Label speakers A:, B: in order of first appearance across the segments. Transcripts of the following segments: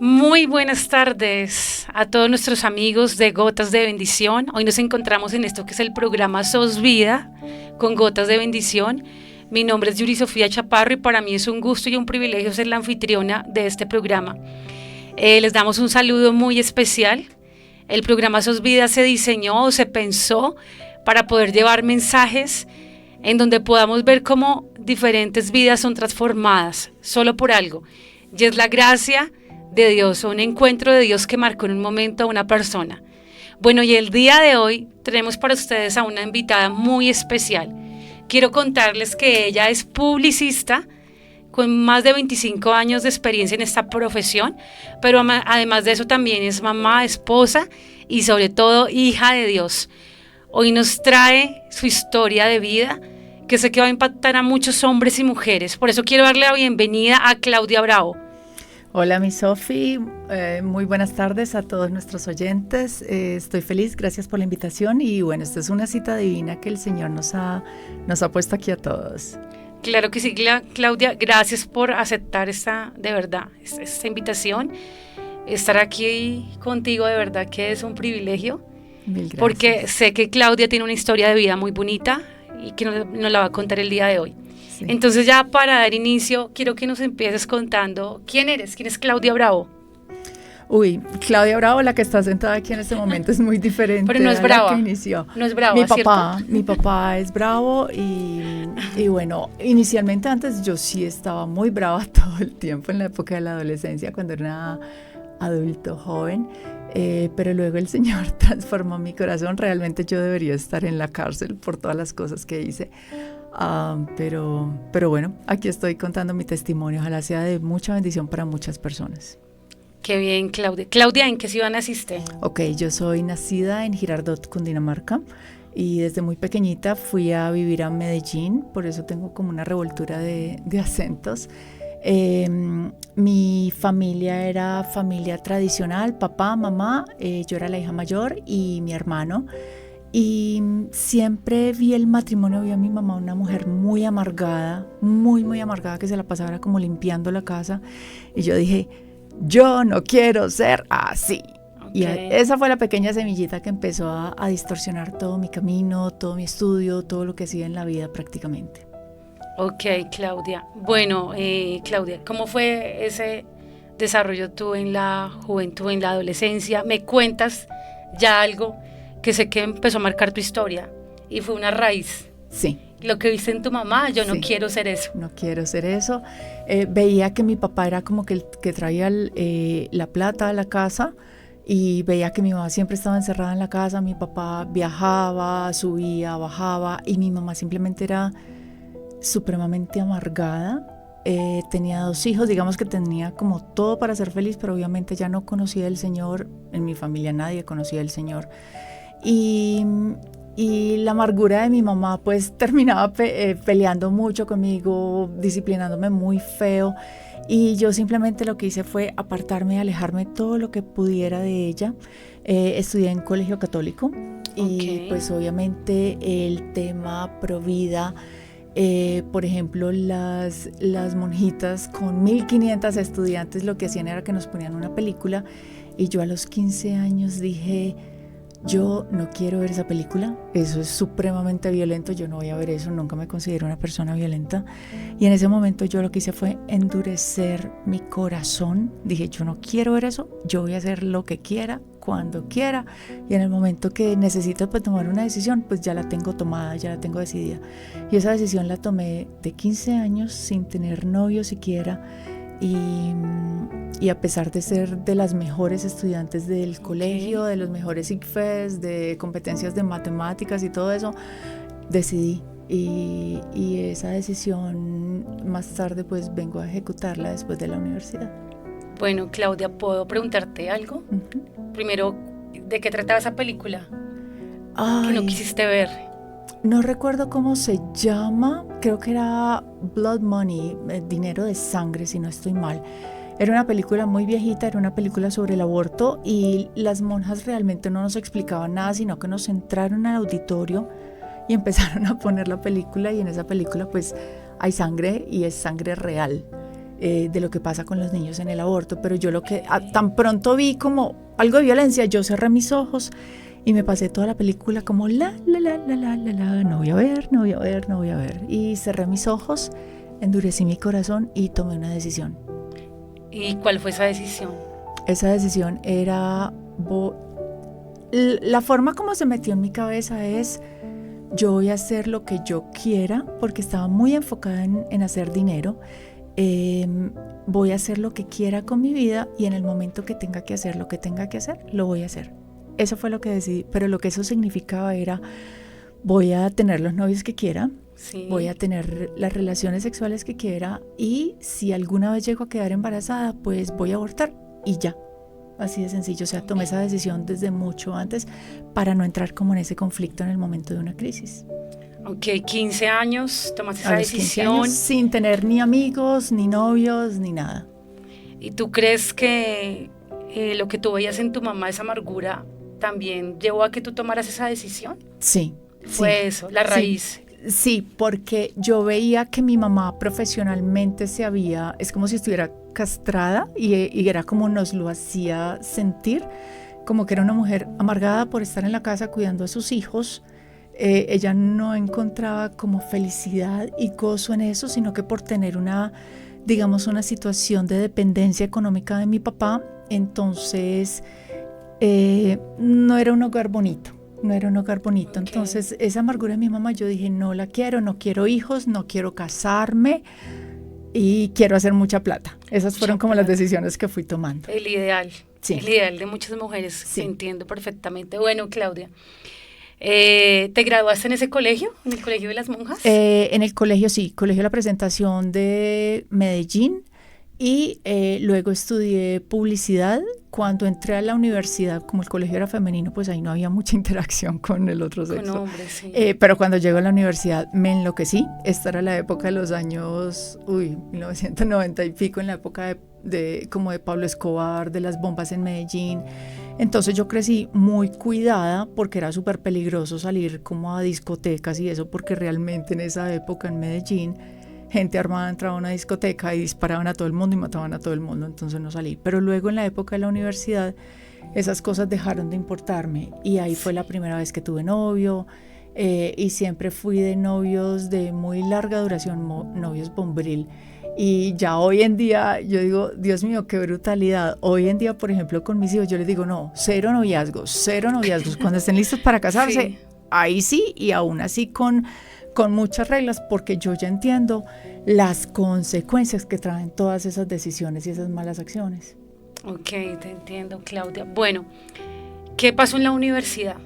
A: Muy buenas tardes a todos nuestros amigos de Gotas de Bendición. Hoy nos encontramos en esto que es el programa Sos Vida con Gotas de Bendición. Mi nombre es Yuri Sofía Chaparro y para mí es un gusto y un privilegio ser la anfitriona de este programa. Les damos un saludo muy especial. El programa Sos Vida se diseñó o se pensó para poder llevar mensajes en donde podamos ver cómo diferentes vidas son transformadas solo por algo. Y es la gracia de Dios, un encuentro de Dios que marcó en un momento a una persona. Bueno, y el día de hoy tenemos para ustedes a una invitada muy especial. Quiero contarles que ella es publicista con más de 25 años de experiencia en esta profesión, pero además de eso también es mamá, esposa y sobre todo hija de Dios. Hoy nos trae su historia de vida que sé que va a impactar a muchos hombres y mujeres. Por eso quiero darle la bienvenida a Claudia Bravo.
B: Hola, mi Sofi, muy buenas tardes a todos nuestros oyentes. Estoy feliz, gracias por la invitación y bueno, esta es una cita divina que el Señor nos ha puesto aquí a todos.
A: Claro que sí, Claudia, gracias por aceptar esta invitación. Estar aquí contigo de verdad que es un privilegio.
B: Mil gracias.
A: Porque sé que Claudia tiene una historia de vida muy bonita y que nos la va a contar el día de hoy. Sí. Entonces ya para dar inicio, quiero que nos empieces contando quién eres, quién es Claudia Bravo.
B: Uy, Claudia Bravo, la que está sentada aquí en este momento, es muy diferente.
A: Pero no es brava.
B: La que inició.
A: No es brava,
B: mi papá es bravo y bueno, inicialmente antes yo sí estaba muy brava todo el tiempo en la época de la adolescencia, cuando era adulto, joven. Pero luego el Señor transformó mi corazón. Realmente yo debería estar en la cárcel por todas las cosas que hice. Pero bueno, aquí estoy contando mi testimonio. Ojalá sea de mucha bendición para muchas personas.
A: Qué bien, Claudia. Claudia, ¿en qué ciudad naciste?
B: Ok, yo soy nacida en Girardot, Cundinamarca. Y desde muy pequeñita fui a vivir a Medellín. Por eso tengo como una revoltura de acentos. Mi familia era familia tradicional, papá, mamá, yo era la hija mayor y mi hermano, y siempre vi el matrimonio, vi a mi mamá una mujer muy amargada, muy amargada, que se la pasaba como limpiando la casa, y yo dije, yo no quiero ser así. Okay. Y esa fue la pequeña semillita que empezó a distorsionar todo mi camino, todo mi estudio, todo lo que hacía en la vida prácticamente.
A: Ok, Claudia. Bueno, Claudia, ¿cómo fue ese desarrollo tú en la juventud, en la adolescencia? Me cuentas ya algo que sé que empezó a marcar tu historia y fue una raíz.
B: Sí.
A: Lo que viste en tu mamá, yo no quiero ser eso.
B: No quiero ser eso. Veía que mi papá era como que el que traía la plata a la casa y veía que mi mamá siempre estaba encerrada en la casa. Mi papá viajaba, subía, bajaba y mi mamá simplemente era supremamente amargada. Tenía 2 hijos, digamos que tenía como todo para ser feliz, pero obviamente ya no conocía al Señor. En mi familia nadie conocía al Señor y la amargura de mi mamá pues terminaba peleando mucho conmigo, disciplinándome muy feo, y yo simplemente lo que hice fue apartarme, alejarme todo lo que pudiera de ella. Estudié en colegio católico y pues obviamente el tema pro vida, por ejemplo, las monjitas con 1500 estudiantes lo que hacían era que nos ponían una película y yo a los 15 años dije, yo no quiero ver esa película, eso es supremamente violento, yo no voy a ver eso, nunca me considero una persona violenta. Y en ese momento yo lo que hice fue endurecer mi corazón, dije, yo no quiero ver eso, yo voy a hacer lo que quiera, cuando quiera, y en el momento que necesito pues, tomar una decisión, pues ya la tengo tomada, ya la tengo decidida. Y esa decisión la tomé de 15 años sin tener novio siquiera, y a pesar de ser de las mejores estudiantes del colegio, de los mejores ICFES, de competencias de matemáticas y todo eso, decidí. Y esa decisión más tarde pues vengo a ejecutarla después de la universidad.
A: Bueno, Claudia, ¿puedo preguntarte algo? Uh-huh. Primero, ¿de qué trataba esa película? Que no quisiste ver.
B: No recuerdo cómo se llama, creo que era Blood Money, dinero de sangre, si no estoy mal. Era una película muy viejita, era una película sobre el aborto y las monjas realmente no nos explicaban nada, sino que nos entraron al auditorio y empezaron a poner la película, y en esa película pues hay sangre y es sangre real. de lo que pasa con los niños en el aborto, pero yo tan pronto vi como algo de violencia, yo cerré mis ojos y me pasé toda la película como no voy a ver, no voy a ver, no voy a ver. Y cerré mis ojos, endurecí mi corazón y tomé una decisión.
A: ¿Y cuál fue esa decisión?
B: Esa decisión era, la forma como se metió en mi cabeza es, yo voy a hacer lo que yo quiera, porque estaba muy enfocada en hacer dinero. Voy a hacer lo que quiera con mi vida y en el momento que tenga que hacer lo que tenga que hacer, lo voy a hacer. Eso fue lo que decidí, pero lo que eso significaba era, voy a tener los novios que quiera, sí, voy a tener las relaciones sexuales que quiera y si alguna vez llego a quedar embarazada, pues voy a abortar y ya. Así de sencillo, o sea, tomé esa decisión desde mucho antes para no entrar como en ese conflicto en el momento de una crisis.
A: Ok, 15 años, tomaste esa decisión.
B: 15 años, sin tener ni amigos, ni novios, ni nada.
A: ¿Y tú crees que lo que tú veías en tu mamá, esa amargura, también llevó a que tú tomaras esa decisión?
B: Sí.
A: Fue sí, eso, la raíz.
B: Sí, porque yo veía que mi mamá profesionalmente es como si estuviera castrada y era como nos lo hacía sentir, como que era una mujer amargada por estar en la casa cuidando a sus hijos. Ella no encontraba como felicidad y gozo en eso, sino que por tener una situación de dependencia económica de mi papá, entonces no era un hogar bonito. Okay. Entonces esa amargura de mi mamá, yo dije, no quiero hijos, no quiero casarme y quiero hacer mucha plata. Esas fueron como las decisiones que fui tomando.
A: El ideal, sí. El ideal de muchas mujeres, sí. Entiendo perfectamente. Bueno, Claudia, ¿te graduaste en ese colegio, en el Colegio de las Monjas?
B: En el colegio, sí, Colegio de la Presentación de Medellín. Y luego estudié publicidad. Cuando entré a la universidad, como el colegio era femenino, pues ahí no había mucha interacción con el otro sexo.
A: Con hombres, sí.
B: Pero cuando llego a la universidad me enloquecí. Esta era la época de los años, 1990 y pico, en la época como de Pablo Escobar, de las bombas en Medellín. Entonces yo crecí muy cuidada porque era súper peligroso salir como a discotecas y eso, porque realmente en esa época en Medellín gente armada entraba a una discoteca y disparaban a todo el mundo y mataban a todo el mundo, entonces no salí. Pero luego en la época de la universidad esas cosas dejaron de importarme y ahí fue la primera vez que tuve novio y siempre fui de novios de muy larga duración, novios bombril. Y ya hoy en día yo digo, Dios mío, qué brutalidad. Hoy en día, por ejemplo, con mis hijos yo les digo, no, cero noviazgos. Cuando estén listos para casarse, sí. Ahí sí, y aún así con muchas reglas, porque yo ya entiendo las consecuencias que traen todas esas decisiones y esas malas acciones.
A: Ok, te entiendo, Claudia. Bueno, ¿qué pasó en la universidad?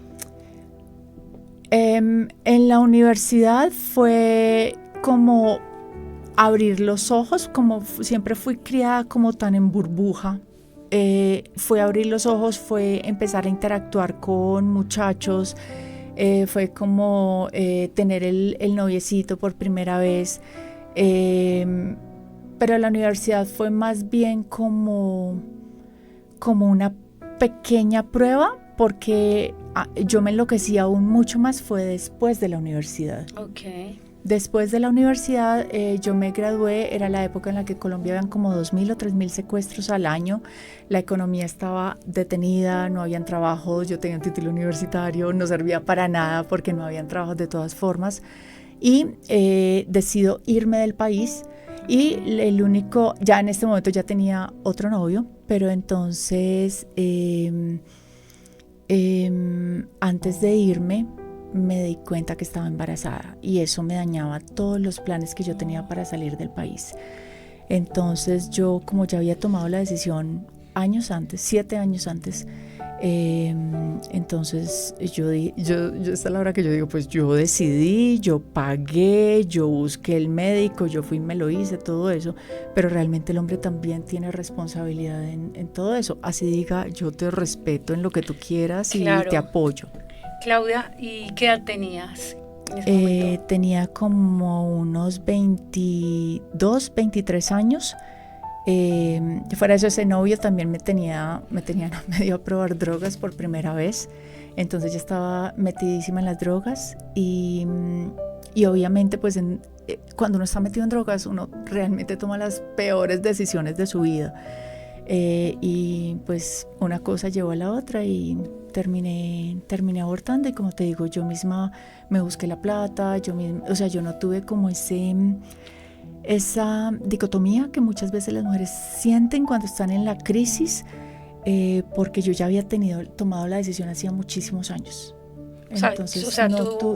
B: En la universidad fue como abrir los ojos, como siempre fui criada como tan en burbuja. Fue abrir los ojos, fue empezar a interactuar con muchachos. Fue como tener el noviecito por primera vez, pero la universidad fue más bien como una pequeña prueba, porque yo me enloquecí aún mucho más fue después de la universidad.
A: Okay.
B: Después de la universidad yo me gradué, era la época en la que Colombia habían como 2.000 o 3.000 secuestros al año, la economía estaba detenida, no habían trabajos, yo tenía un título universitario, no servía para nada porque no habían trabajos de todas formas y decido irme del país y ya en este momento ya tenía otro novio, pero entonces antes de irme me di cuenta que estaba embarazada y eso me dañaba todos los planes que yo tenía para salir del país. Entonces yo, como ya había tomado la decisión 7 años antes, entonces yo esta es la hora que yo digo, pues yo decidí, yo pagué, yo busqué el médico, yo fui y me lo hice, todo eso, pero realmente el hombre también tiene responsabilidad en todo eso. Así diga, yo te respeto en lo que tú quieras y claro, te apoyo.
A: Claudia, ¿y qué edad tenías en ese momento?
B: Tenía como unos 22, 23 años. Fuera de eso, ese novio también me dio a probar drogas por primera vez. Entonces ya estaba metidísima en las drogas y obviamente pues cuando uno está metido en drogas, uno realmente toma las peores decisiones de su vida. Y pues una cosa llevó a la otra y terminé abortando, y como te digo, yo misma me busqué la plata, yo no tuve como esa dicotomía que muchas veces las mujeres sienten cuando están en la crisis, porque yo ya había tomado la decisión hacía muchísimos años. Entonces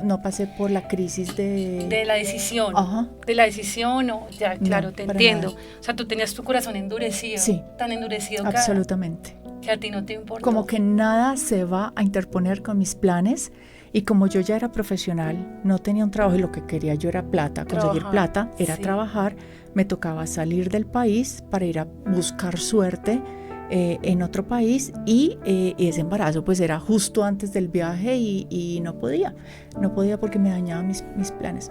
B: no pasé por la crisis de
A: la decisión.
B: Ajá.
A: De la decisión, ya, claro, te entiendo.
B: Nada.
A: O sea, tú tenías tu corazón endurecido.
B: Sí,
A: tan endurecido
B: absolutamente.
A: Que a ti no te importó.
B: Como que nada se va a interponer con mis planes, y como yo ya era profesional, no tenía un trabajo y lo que quería yo era plata, conseguir plata, era trabajar, me tocaba salir del país para ir a buscar suerte en otro país, y ese embarazo pues era justo antes del viaje y no podía porque me dañaba mis planes.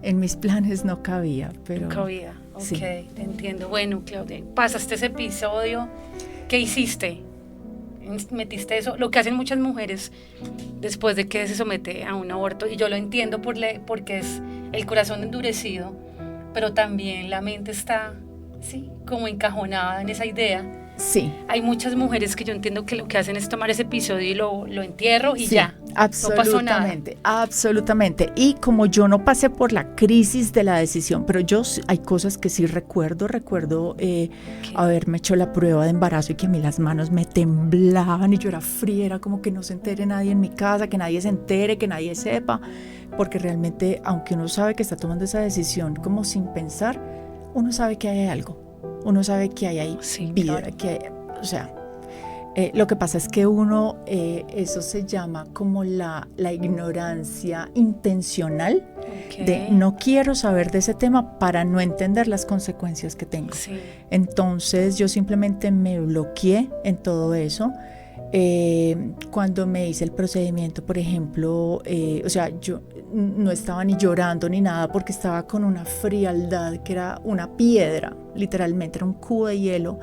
B: En mis planes no cabía, pero...
A: No cabía, ok,
B: sí.
A: Te entiendo. Bueno, Claudia, pasaste ese episodio, ¿qué hiciste? Metiste eso, lo que hacen muchas mujeres después de que se somete a un aborto, y yo lo entiendo porque es el corazón endurecido, pero también la mente está, sí, como encajonada en esa idea.
B: Sí.
A: Hay muchas mujeres que yo entiendo que lo que hacen es tomar ese episodio y lo entierro y
B: sí,
A: ya.
B: Absolutamente, no pasó nada. Absolutamente. Y como yo no pasé por la crisis de la decisión, pero hay cosas que sí recuerdo haberme hecho la prueba de embarazo y que a mí las manos me temblaban y yo era fría, era como que no se entere nadie en mi casa, que nadie se entere, que nadie sepa, porque realmente, aunque uno sabe que está tomando esa decisión como sin pensar, uno sabe que hay algo. Uno sabe que hay ahí vida, claro. Lo que pasa es que eso se llama como la ignorancia intencional, de no quiero saber de ese tema para no entender las consecuencias que tengo. Sí. Entonces yo simplemente me bloqueé en todo eso. Cuando me hice el procedimiento, por ejemplo, yo no estaba ni llorando ni nada porque estaba con una frialdad que era una piedra, literalmente era un cubo de hielo,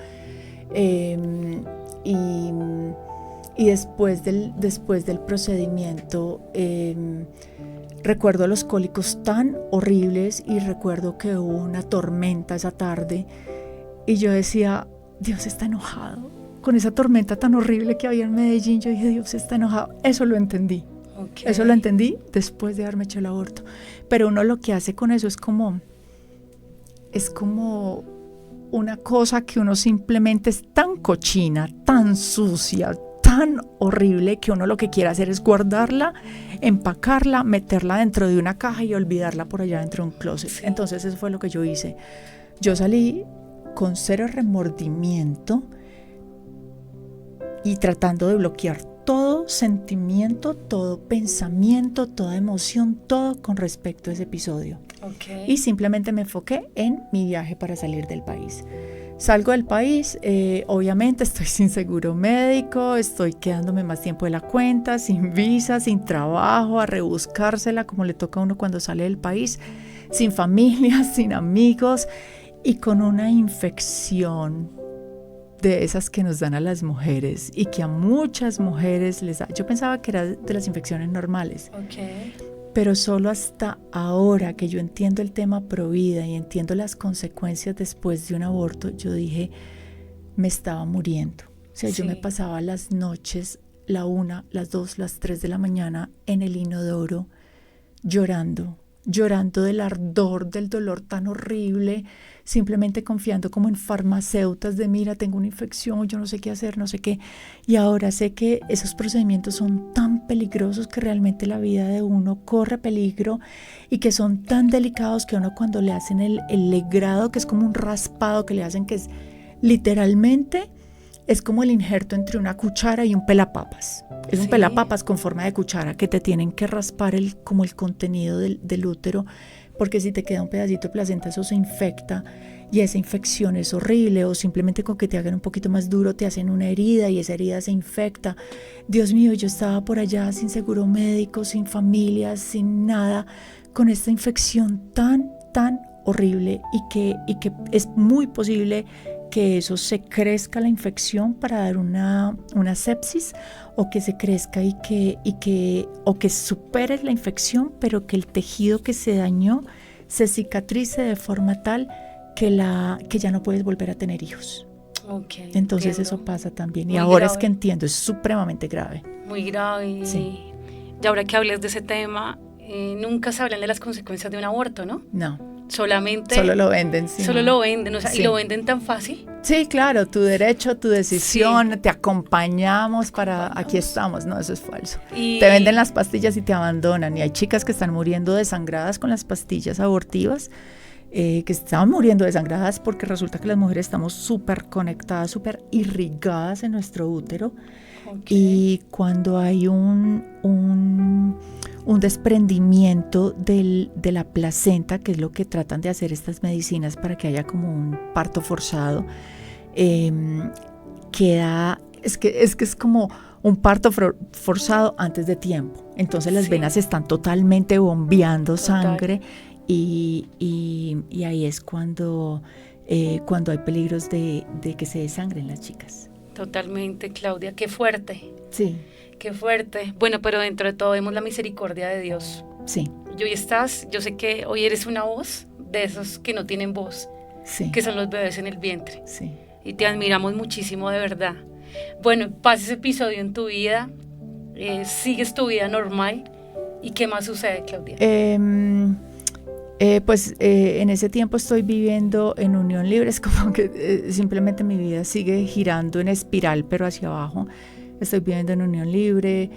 B: y después del procedimiento recuerdo los cólicos tan horribles, y recuerdo que hubo una tormenta esa tarde y yo decía, Dios está enojado con esa tormenta tan horrible que había en Medellín. Yo dije, Dios está enojado. Eso lo entendí. Okay. Eso lo entendí después de haberme hecho el aborto. Pero uno lo que hace con eso es como una cosa que uno simplemente es tan cochina, tan sucia, tan horrible, que uno lo que quiere hacer es guardarla, empacarla, meterla dentro de una caja y olvidarla por allá dentro de un closet. Sí. Entonces eso fue lo que yo hice. Yo salí con cero remordimiento y tratando de bloquear todo sentimiento, todo pensamiento, toda emoción, todo con respecto a ese episodio. Okay. Y simplemente me enfoqué en mi viaje para salir del país. Salgo del país, obviamente estoy sin seguro médico, estoy quedándome más tiempo de la cuenta, sin visa, sin trabajo, a rebuscársela como le toca a uno cuando sale del país, sin familia, sin amigos y con una infección de esas que nos dan a las mujeres y que a muchas mujeres les da. Yo pensaba que era de las infecciones normales. Okay. Pero solo hasta ahora que yo entiendo el tema provida y entiendo las consecuencias después de un aborto, yo dije, me estaba muriendo. O sea, sí. Yo me pasaba las noches, la 1, las 2, las 3 de la mañana en el inodoro, llorando del ardor, del dolor tan horrible, simplemente confiando como en farmacéuticas de mira, tengo una infección, yo no sé qué hacer, no sé qué. Y ahora sé que esos procedimientos son tan peligrosos, que realmente la vida de uno corre peligro, y que son tan delicados que uno cuando le hacen el legrado, que es como un raspado que le hacen, que es literalmente es como el injerto entre una cuchara y un pelapapas. Es un pelapapas con forma de cuchara que te tienen que raspar como el contenido del útero, porque si te queda un pedacito de placenta, eso se infecta y esa infección es horrible, o simplemente con que te hagan un poquito más duro te hacen una herida y esa herida se infecta. Dios mío, yo estaba por allá sin seguro médico, sin familia, sin nada, con esta infección tan horrible, y que es muy posible que eso se crezca la infección para dar una sepsis, o que se crezca o que superes la infección, pero que el tejido que se dañó se cicatrice de forma tal que ya no puedes volver a tener hijos.
A: Okay,
B: Entonces
A: entiendo.
B: eso pasa también. Y
A: Muy
B: ahora
A: grave.
B: es que entiendo, es supremamente grave.
A: Muy grave.
B: Sí.
A: Y ahora que hablas de ese tema, nunca se hablan de las consecuencias de un aborto, ¿no?
B: No,
A: Solamente...
B: solo lo venden. Sí,
A: Solo
B: no.
A: lo venden, o sea,
B: Sí.
A: y lo venden tan fácil.
B: Sí, claro, tu derecho, tu decisión,
A: Sí.
B: te acompañamos para,
A: Acompañamos.
B: aquí estamos, no, eso es falso.
A: Y
B: Te venden las pastillas y te abandonan, y hay chicas que están muriendo desangradas con las pastillas abortivas, que estaban muriendo desangradas porque resulta que las mujeres estamos súper conectadas, súper irrigadas en nuestro útero, y cuando hay un desprendimiento de la placenta, que es lo que tratan de hacer estas medicinas para que haya como un parto forzado, es como un parto forzado antes de tiempo. Entonces las venas están totalmente bombeando sangre y ahí es cuando hay peligros de que se desangren las chicas.
A: Totalmente, Claudia, qué fuerte.
B: Sí.
A: Qué fuerte. Bueno, pero dentro de todo vemos la misericordia de Dios.
B: Sí.
A: Yo sé que hoy eres una voz de esos que no tienen voz,
B: sí.
A: que son los bebés en el vientre.
B: Sí.
A: Y te admiramos muchísimo, de verdad. Bueno, pasa ese episodio en tu vida, sigues tu vida normal. ¿Y qué más sucede, Claudia?
B: En ese tiempo estoy viviendo en unión libre, es como que simplemente mi vida sigue girando en espiral, pero hacia abajo. Estoy viviendo en unión libre,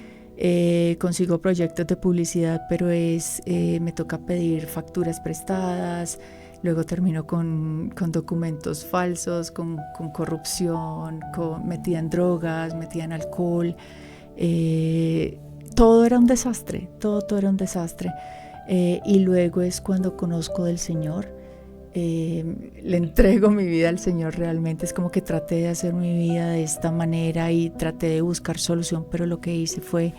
B: consigo proyectos de publicidad, pero me toca pedir facturas prestadas, luego termino con documentos falsos, con corrupción, metida en drogas, metida en alcohol. Todo era un desastre, todo era un desastre. Y luego es cuando conozco del Señor, le entrego mi vida al Señor. Realmente es como que traté de hacer mi vida de esta manera y traté de buscar solución, pero lo que hice fue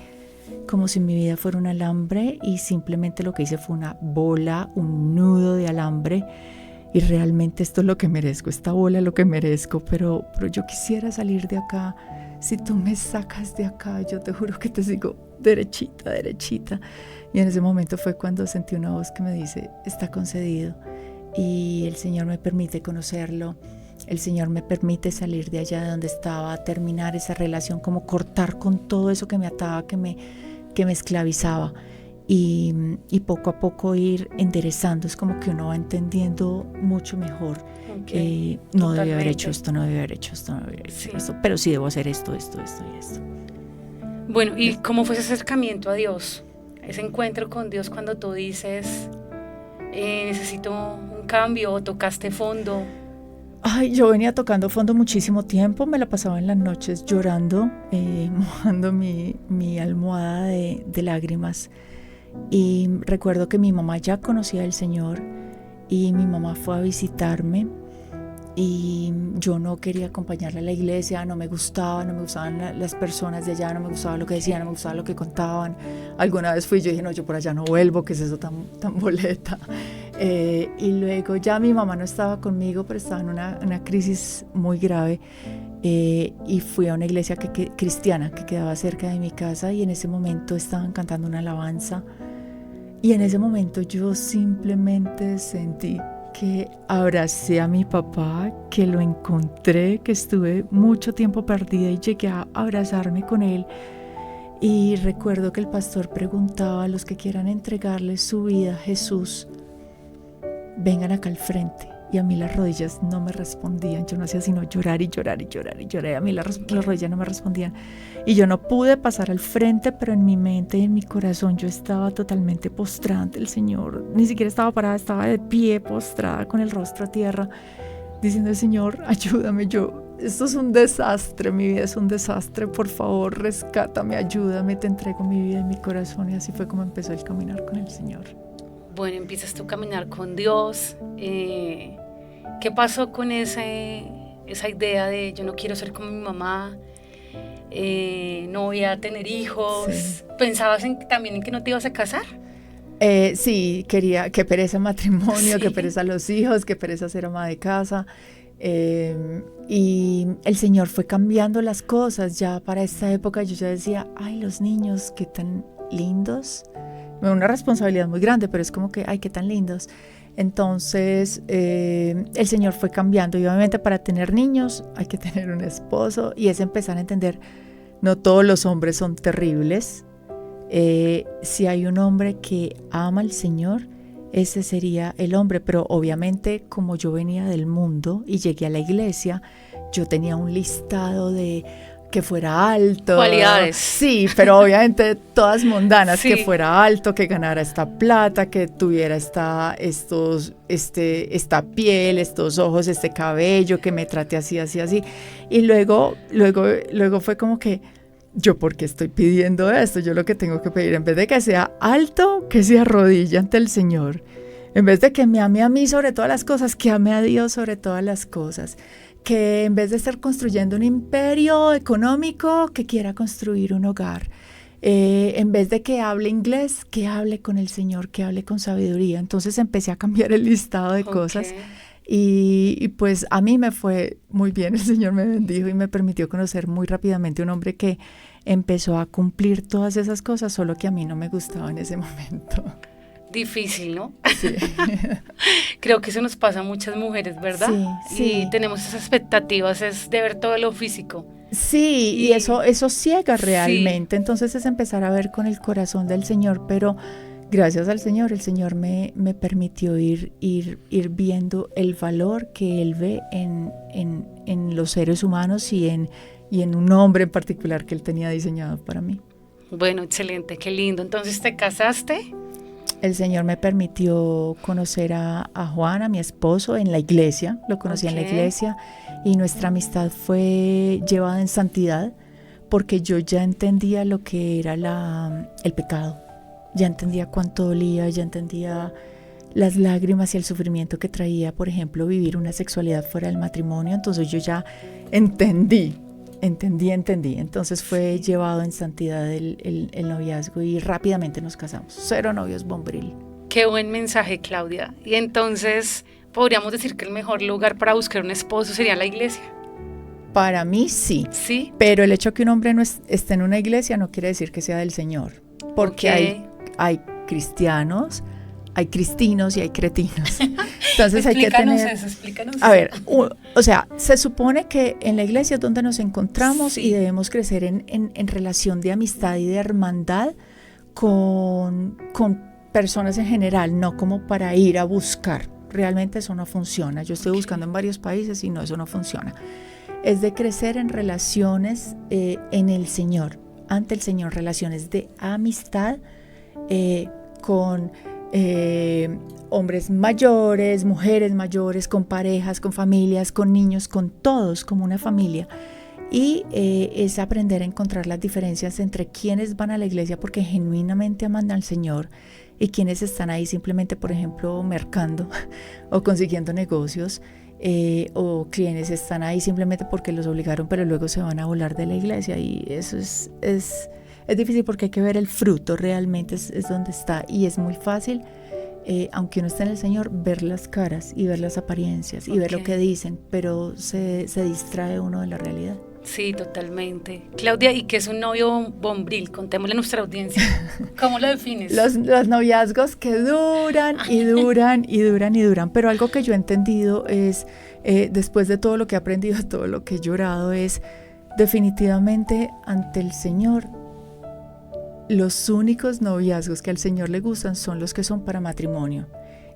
B: como si mi vida fuera un alambre y simplemente lo que hice fue una bola, un nudo de alambre, y realmente esto es lo que merezco, esta bola es lo que merezco, pero yo quisiera salir de acá. Si tú me sacas de acá, yo te juro que te sigo derechita, derechita. Y en ese momento fue cuando sentí una voz que me dice, está concedido. Y el Señor me permite conocerlo, el Señor me permite salir de allá de donde estaba, terminar esa relación, como cortar con todo eso que me ataba, que me esclavizaba, y poco a poco ir enderezando. Es como que uno va entendiendo mucho mejor. No debí haber hecho esto, no debí haber hecho esto, no debí haber hecho esto, pero sí debo hacer esto y esto.
A: Bueno, ¿y cómo fue ese acercamiento a Dios? Ese encuentro con Dios cuando tú dices, necesito un cambio, o tocaste fondo.
B: Ay, yo venía tocando fondo muchísimo tiempo, me la pasaba en las noches llorando, mojando mi almohada de lágrimas. Y recuerdo que mi mamá ya conocía al Señor y mi mamá fue a visitarme, y yo no quería acompañarla a la iglesia, no me gustaban las personas de allá, no me gustaba lo que decían, no me gustaba lo que contaban. Alguna vez fui, yo dije, no, yo por allá no vuelvo, ¿qué es eso tan boleta? Y luego ya mi mamá no estaba conmigo, pero estaba en una crisis muy grave, y fui a una iglesia cristiana que quedaba cerca de mi casa, y en ese momento estaban cantando una alabanza, y en ese momento yo simplemente sentí que abracé a mi papá, que lo encontré, que estuve mucho tiempo perdida y llegué a abrazarme con él. Y recuerdo que el pastor preguntaba a los que quieran entregarle su vida a Jesús, vengan acá al frente. Y a mí las rodillas no me respondían, yo no hacía sino llorar y llorar y llorar y llorar, a mí las rodillas no me respondían, y yo no pude pasar al frente, pero en mi mente y en mi corazón yo estaba totalmente postrada ante el Señor. Ni siquiera estaba parada, estaba de pie, postrada, con el rostro a tierra, diciendo, Señor, ayúdame, esto es un desastre, mi vida es un desastre, por favor, rescátame, ayúdame, te entrego mi vida y mi corazón. Y así fue como empezó el caminar con el Señor.
A: Bueno, empiezas tú a caminar con Dios. ¿Qué pasó con esa idea de yo no quiero ser como mi mamá, no voy a tener hijos? Sí. ¿Pensabas también en que no te ibas a casar?
B: Sí, quería, que pereza matrimonio,
A: sí.
B: Que pereza los hijos, que pereza ser ama de casa. Y el Señor fue cambiando las cosas. Ya para esta época yo ya decía, ay, los niños, qué tan lindos. Una responsabilidad muy grande, pero es como que, ay, qué tan lindos. Entonces el Señor fue cambiando y obviamente para tener niños hay que tener un esposo y es empezar a entender, no todos los hombres son terribles. Si hay un hombre que ama al Señor, ese sería el hombre, pero obviamente como yo venía del mundo y llegué a la iglesia, yo tenía un listado de que fuera alto.
A: Cualidades.
B: Sí, pero obviamente todas mundanas,
A: Sí.
B: que fuera alto, que ganara esta plata, que tuviera esta piel, estos ojos, este cabello, que me trate así, así, así. Y luego fue como que, ¿yo por qué estoy pidiendo esto? Yo lo que tengo que pedir, en vez de que sea alto, que se arrodille ante el Señor. En vez de que me ame a mí sobre todas las cosas, que ame a Dios sobre todas las cosas. Que en vez de estar construyendo un imperio económico, que quiera construir un hogar. En vez de que hable inglés, que hable con el Señor, que hable con sabiduría. Entonces empecé a cambiar el listado de cosas. Y pues a mí me fue muy bien, el Señor me bendijo y me permitió conocer muy rápidamente un hombre que empezó a cumplir todas esas cosas, solo que a mí no me gustaba en ese momento.
A: Difícil, ¿no?
B: Sí.
A: Creo que eso nos pasa a muchas mujeres, ¿verdad?
B: Sí, sí.
A: Y tenemos esas expectativas, es de ver todo lo físico.
B: Sí, y eso ciega realmente.
A: Sí.
B: Entonces es empezar a ver con el corazón del Señor, pero gracias al Señor, el Señor me permitió ir viendo el valor que Él ve en los seres humanos y en un hombre en particular que Él tenía diseñado para mí.
A: Bueno, excelente, qué lindo. Entonces, ¿te casaste?
B: El Señor me permitió conocer a Juan, a mi esposo, en la iglesia. Lo conocí en la iglesia y nuestra amistad fue llevada en santidad porque yo ya entendía lo que era el pecado. Ya entendía cuánto dolía, ya entendía las lágrimas y el sufrimiento que traía, por ejemplo, vivir una sexualidad fuera del matrimonio. Entonces yo ya entendí. Entonces fue llevado en santidad el noviazgo y rápidamente nos casamos. 0 novios bombril.
A: Qué buen mensaje, Claudia. Y entonces, ¿podríamos decir que el mejor lugar para buscar un esposo sería la iglesia?
B: Para mí sí.
A: Sí.
B: Pero el hecho que un hombre no esté en una iglesia no quiere decir que sea del Señor. Porque hay cristianos, hay cristinos y hay cretinos. Entonces hay que tener...
A: Explícanos
B: A ver, o sea, se supone que en la iglesia es donde nos encontramos
A: Sí.
B: y debemos crecer en relación de amistad y de hermandad con personas en general, no como para ir a buscar. Realmente eso no funciona. Yo estoy buscando en varios países y no, eso no funciona. Es de crecer en relaciones en el Señor, ante el Señor, relaciones de amistad con hombres mayores, mujeres mayores, con parejas, con familias, con niños, con todos, como una familia. Y es aprender a encontrar las diferencias entre quienes van a la iglesia porque genuinamente aman al Señor y quienes están ahí simplemente, por ejemplo, mercando o consiguiendo negocios, o quienes están ahí simplemente porque los obligaron, pero luego se van a volar de la iglesia. Y eso es difícil porque hay que ver el fruto, realmente es donde está. Y es muy fácil, aunque uno esté en el Señor, ver las caras y ver las apariencias y ver lo que dicen, pero se distrae uno de la realidad.
A: Sí, totalmente. Claudia, ¿y qué es un novio bombril? Contémosle a nuestra audiencia. ¿Cómo lo defines?
B: Los noviazgos que duran y duran y duran y duran, pero algo que yo he entendido es, después de todo lo que he aprendido, todo lo que he llorado, es definitivamente ante el Señor, los únicos noviazgos que al Señor le gustan son los que son para matrimonio.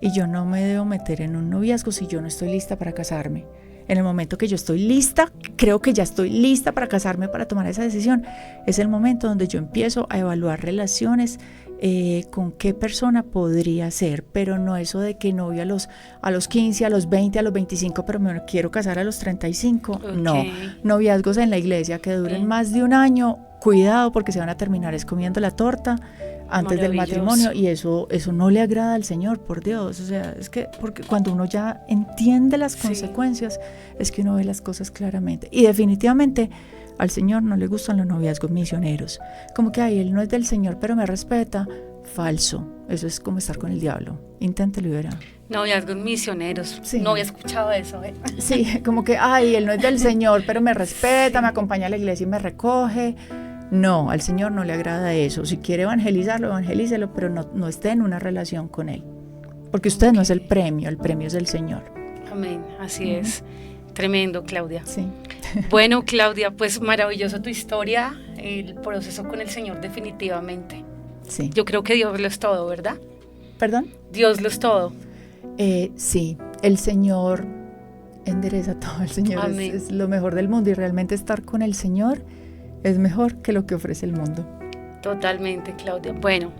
B: Y yo no me debo meter en un noviazgo si yo no estoy lista para casarme. En el momento que yo estoy lista, creo que ya estoy lista para casarme, para tomar esa decisión, es el momento donde yo empiezo a evaluar relaciones, con qué persona podría ser, pero no eso de que novio a los 15, a los 20, a los 25, pero me quiero casar a los 35.
A: Okay.
B: No, noviazgos en la iglesia que duren más de un año, cuidado porque se van a terminar comiendo la torta antes del matrimonio y eso no le agrada al Señor, por Dios. O sea, es que porque cuando uno ya entiende las consecuencias, es que uno ve las cosas claramente. Y definitivamente al Señor no le gustan los noviazgos misioneros. Como que él no es del Señor, pero me respeta. Falso. Eso es como estar con el diablo. Inténtelo y verá.
A: Noviazgos misioneros.
B: Sí.
A: No había escuchado eso.
B: Sí, como que, él no es del Señor, pero me respeta, me acompaña a la iglesia y me recoge. No, al Señor no le agrada eso. Si quiere evangelizarlo, evangelícelo, pero no esté en una relación con Él. porque usted no es el premio es el Señor.
A: Amén, así es. Tremendo, Claudia.
B: Sí.
A: Bueno, Claudia, pues maravilloso tu historia, el proceso con el Señor definitivamente.
B: Sí.
A: Yo creo que Dios lo es todo, ¿verdad?
B: ¿Perdón?
A: Dios lo es todo.
B: Sí, el Señor endereza todo, el Señor es lo mejor del mundo y realmente estar con el Señor es mejor que lo que ofrece el mundo.
A: Totalmente, Claudia. Bueno,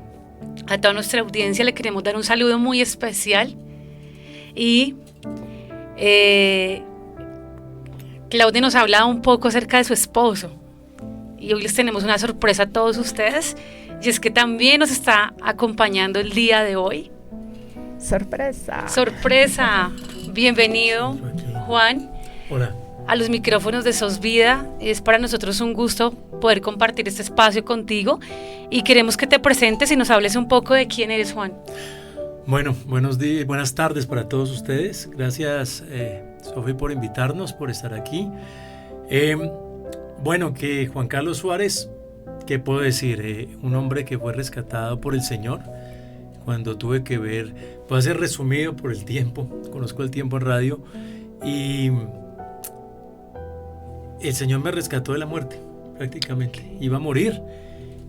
A: a toda nuestra audiencia le queremos dar un saludo muy especial y Claudia nos ha hablado un poco acerca de su esposo y hoy les tenemos una sorpresa a todos ustedes y es que también nos está acompañando el día de hoy.
B: ¡Sorpresa!
A: ¡Sorpresa! Bienvenido, Juan.
C: Hola.
A: A los micrófonos de SOS Vida. Es para nosotros un gusto poder compartir este espacio contigo y queremos que te presentes y nos hables un poco de quién eres, Juan.
C: Bueno, buenos días, buenas tardes para todos ustedes. Gracias, Sofi, por invitarnos, por estar aquí. Bueno, que Juan Carlos Suárez, ¿qué puedo decir? Un hombre que fue rescatado por el Señor. Cuando tuve que ver, puedo ser resumido por el tiempo, conozco el tiempo en radio, y el Señor me rescató de la muerte, prácticamente. Iba a morir.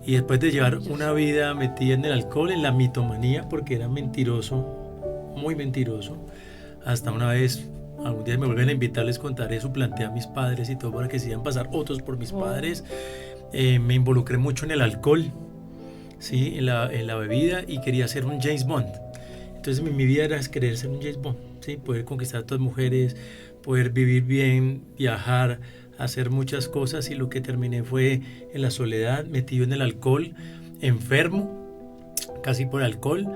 C: Y después de llevar una vida metida en el alcohol, en la mitomanía, porque era mentiroso, muy mentiroso, hasta una vez, algún día me vuelven a invitar, les contaré eso, planteé a mis padres y todo para que se iban a pasar otros por mis padres. Me involucré mucho en el alcohol, ¿sí? en la bebida, y quería ser un James Bond. Entonces mi vida era querer ser un James Bond, ¿sí? Poder conquistar a todas las mujeres, poder vivir bien, viajar, hacer muchas cosas, y lo que terminé fue en la soledad, metido en el alcohol, enfermo, casi por alcohol,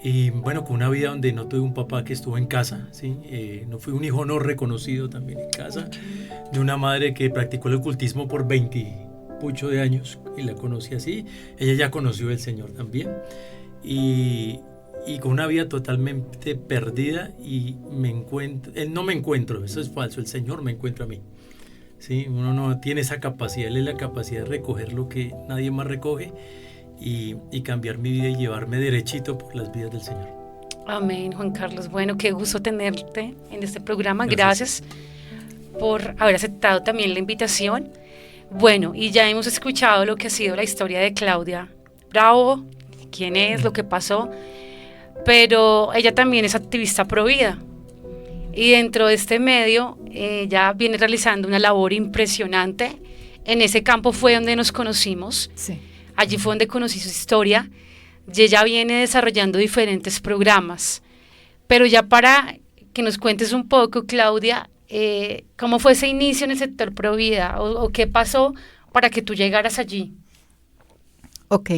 C: y bueno, con una vida donde no tuve un papá que estuvo en casa, ¿sí? No fui un hijo no reconocido también en casa, de una madre que practicó el ocultismo por 20 pucho de años, y la conocí así. Ella ya conoció al Señor también, y con una vida totalmente perdida, y no me encuentro, eso es falso, el Señor me encuentra a mí. Sí, uno no tiene esa capacidad, él es la capacidad de recoger lo que nadie más recoge y cambiar mi vida y llevarme derechito por las vidas del Señor.
A: Amén, Juan Carlos. Bueno, qué gusto tenerte en este programa. Gracias por haber aceptado también la invitación. Bueno, y ya hemos escuchado lo que ha sido la historia de Claudia Bravo, quién es, lo que pasó, pero ella también es activista pro vida. Y dentro de este medio, ella viene realizando una labor impresionante. En ese campo fue donde nos conocimos.
B: Sí.
A: Allí fue donde conocí su historia. Y ella viene desarrollando diferentes programas. Pero ya para que nos cuentes un poco, Claudia, ¿cómo fue ese inicio en el sector Provida? ¿O qué pasó para que tú llegaras allí?
B: Ok.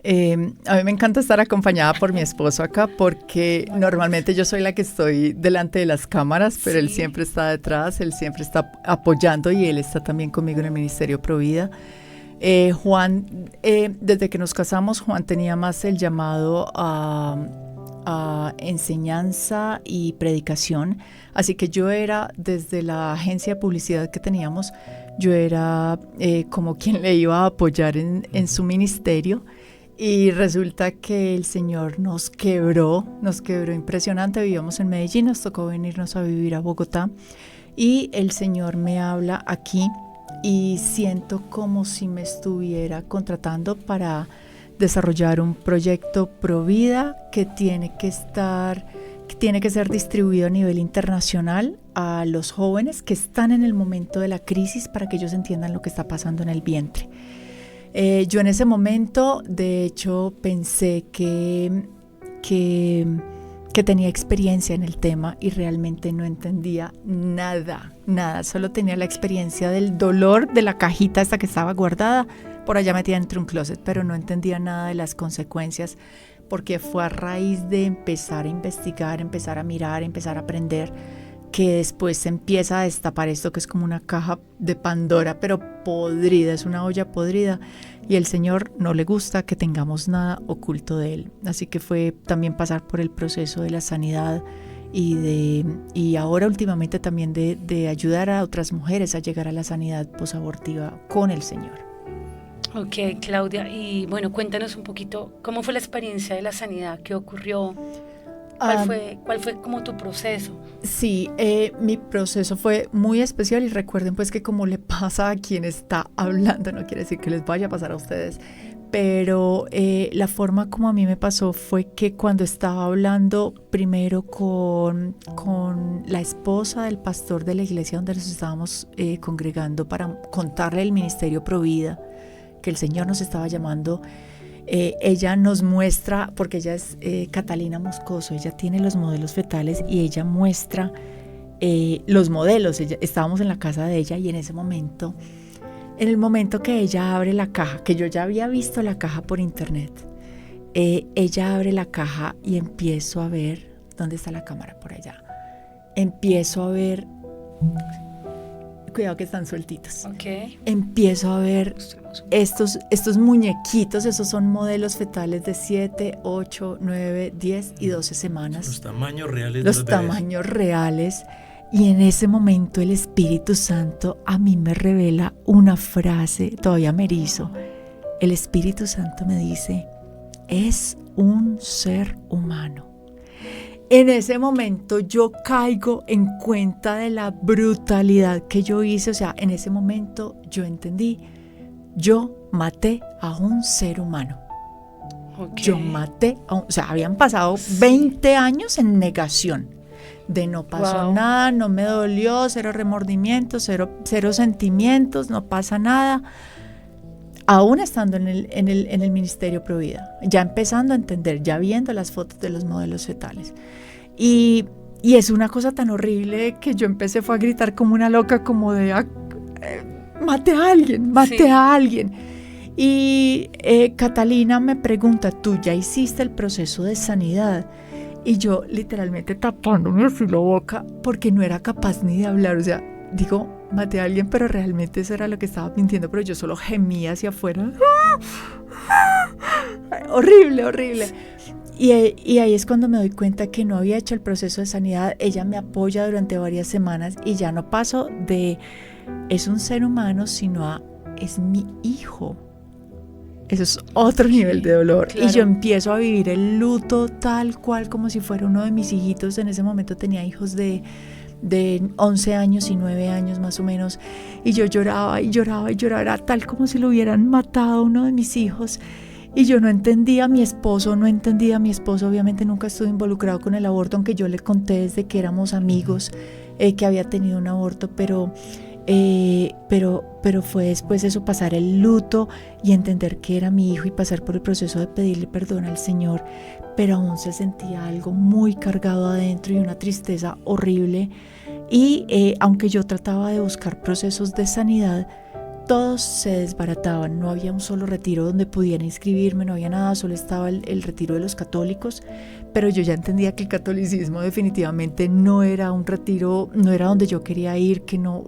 B: A mí me encanta estar acompañada por mi esposo acá porque normalmente yo soy la que estoy delante de las cámaras, pero él siempre está detrás, él siempre está apoyando y él está también conmigo en el Ministerio Provida. Juan, desde que nos casamos, Juan tenía más el llamado a enseñanza y predicación, así que yo era, desde la agencia de publicidad que teníamos, yo era como quien le iba a apoyar en su ministerio. Y resulta que el Señor nos quebró impresionante. Vivíamos en Medellín, nos tocó venirnos a vivir a Bogotá y el Señor me habla aquí y siento como si me estuviera contratando para desarrollar un proyecto Provida que tiene que ser distribuido a nivel internacional a los jóvenes que están en el momento de la crisis para que ellos entiendan lo que está pasando en el vientre. Yo en ese momento, de hecho, pensé que tenía experiencia en el tema y realmente no entendía nada, solo tenía la experiencia del dolor de la cajita esta que estaba guardada por allá metida entre un closet, pero no entendía nada de las consecuencias, porque fue a raíz de empezar a investigar, empezar a mirar, empezar a aprender, que después se empieza a destapar esto que es como una caja de Pandora, pero podrida, es una olla podrida, y el Señor no le gusta que tengamos nada oculto de Él. Así que fue también pasar por el proceso de la sanidad y ahora últimamente también de ayudar a otras mujeres a llegar a la sanidad posabortiva con el Señor.
A: Ok, Claudia, y bueno, cuéntanos un poquito, ¿cómo fue la experiencia de la sanidad? ¿Qué ocurrió? ¿Cuál fue como tu proceso?
B: Sí, mi proceso fue muy especial y recuerden pues que como le pasa a quien está hablando, no quiere decir que les vaya a pasar a ustedes, pero la forma como a mí me pasó fue que cuando estaba hablando primero con la esposa del pastor de la iglesia donde nos estábamos congregando para contarle el ministerio Provida, que el Señor nos estaba llamando, ella nos muestra, porque ella es Catalina Moscoso, ella tiene los modelos fetales y ella muestra los modelos. Estábamos en la casa de ella y en ese momento, en el momento que ella abre la caja, que yo ya había visto la caja por internet, ella abre la caja y empiezo a ver, ¿dónde está la cámara? Por allá. Empiezo a ver, cuidado que están sueltitos.
A: Okay.
B: Empiezo a ver estos muñequitos, esos son modelos fetales de 7, 8, 9, 10 y 12 semanas.
C: Los tamaños reales.
B: Los tamaños reales. Y en ese momento el Espíritu Santo a mí me revela una frase, todavía me erizo. El Espíritu Santo me dice, es un ser humano. En ese momento yo caigo en cuenta de la brutalidad que yo hice, o sea, en ese momento yo entendí, yo maté a un ser humano. Okay. Yo maté, o sea, habían pasado 20 años en negación, de no pasó nada, no me dolió, cero remordimientos, cero sentimientos, no pasa nada. Aún estando en el Ministerio Provida, ya empezando a entender, ya viendo las fotos de los modelos fetales. Y es una cosa tan horrible que yo fue a gritar como una loca, como de, mate a alguien. Y Catalina me pregunta, ¿tú ya hiciste el proceso de sanidad? Y yo literalmente tapándome así la boca porque no era capaz ni de hablar, o sea, digo, maté a alguien, pero realmente eso era lo que estaba mintiendo, pero yo solo gemía hacia afuera. Horrible. Y ahí es cuando me doy cuenta que no había hecho el proceso de sanidad. Ella me apoya durante varias semanas y ya no paso de es un ser humano, sino a es mi hijo. Eso es otro nivel de dolor. Claro. Y yo empiezo a vivir el luto tal cual como si fuera uno de mis hijitos. En ese momento tenía hijos de 11 años y 9 años más o menos, y yo lloraba, era tal como si lo hubieran matado a uno de mis hijos, y yo no entendía a mi esposo, obviamente nunca estuve involucrado con el aborto, aunque yo le conté desde que éramos amigos que había tenido un aborto, pero fue después eso, pasar el luto y entender que era mi hijo y pasar por el proceso de pedirle perdón al Señor, pero aún se sentía algo muy cargado adentro y una tristeza horrible. Y aunque yo trataba de buscar procesos de sanidad, todos se desbarataban. No había un solo retiro donde pudiera inscribirme, no había nada, solo estaba el retiro de los católicos, pero yo ya entendía que el catolicismo definitivamente no era un retiro, no era donde yo quería ir, que no,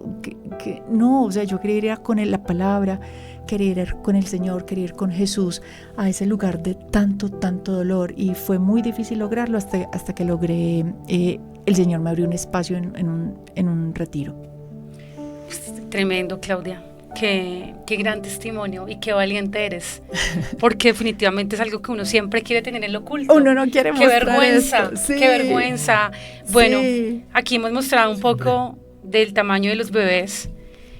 B: o sea, yo quería ir con la palabra, quería ir con el Señor, quería ir con Jesús a ese lugar de tanto dolor, y fue muy difícil lograrlo hasta que logré, el Señor me abrió un espacio en un retiro.
A: Tremendo, Claudia. Qué gran testimonio y qué valiente eres, porque definitivamente es algo que uno siempre quiere tener en lo oculto.
B: Uno no quiere mostrar
A: vergüenza,
B: esto. Sí.
A: Qué vergüenza. Bueno,
B: sí.
A: Aquí hemos mostrado un poco del tamaño de los bebés.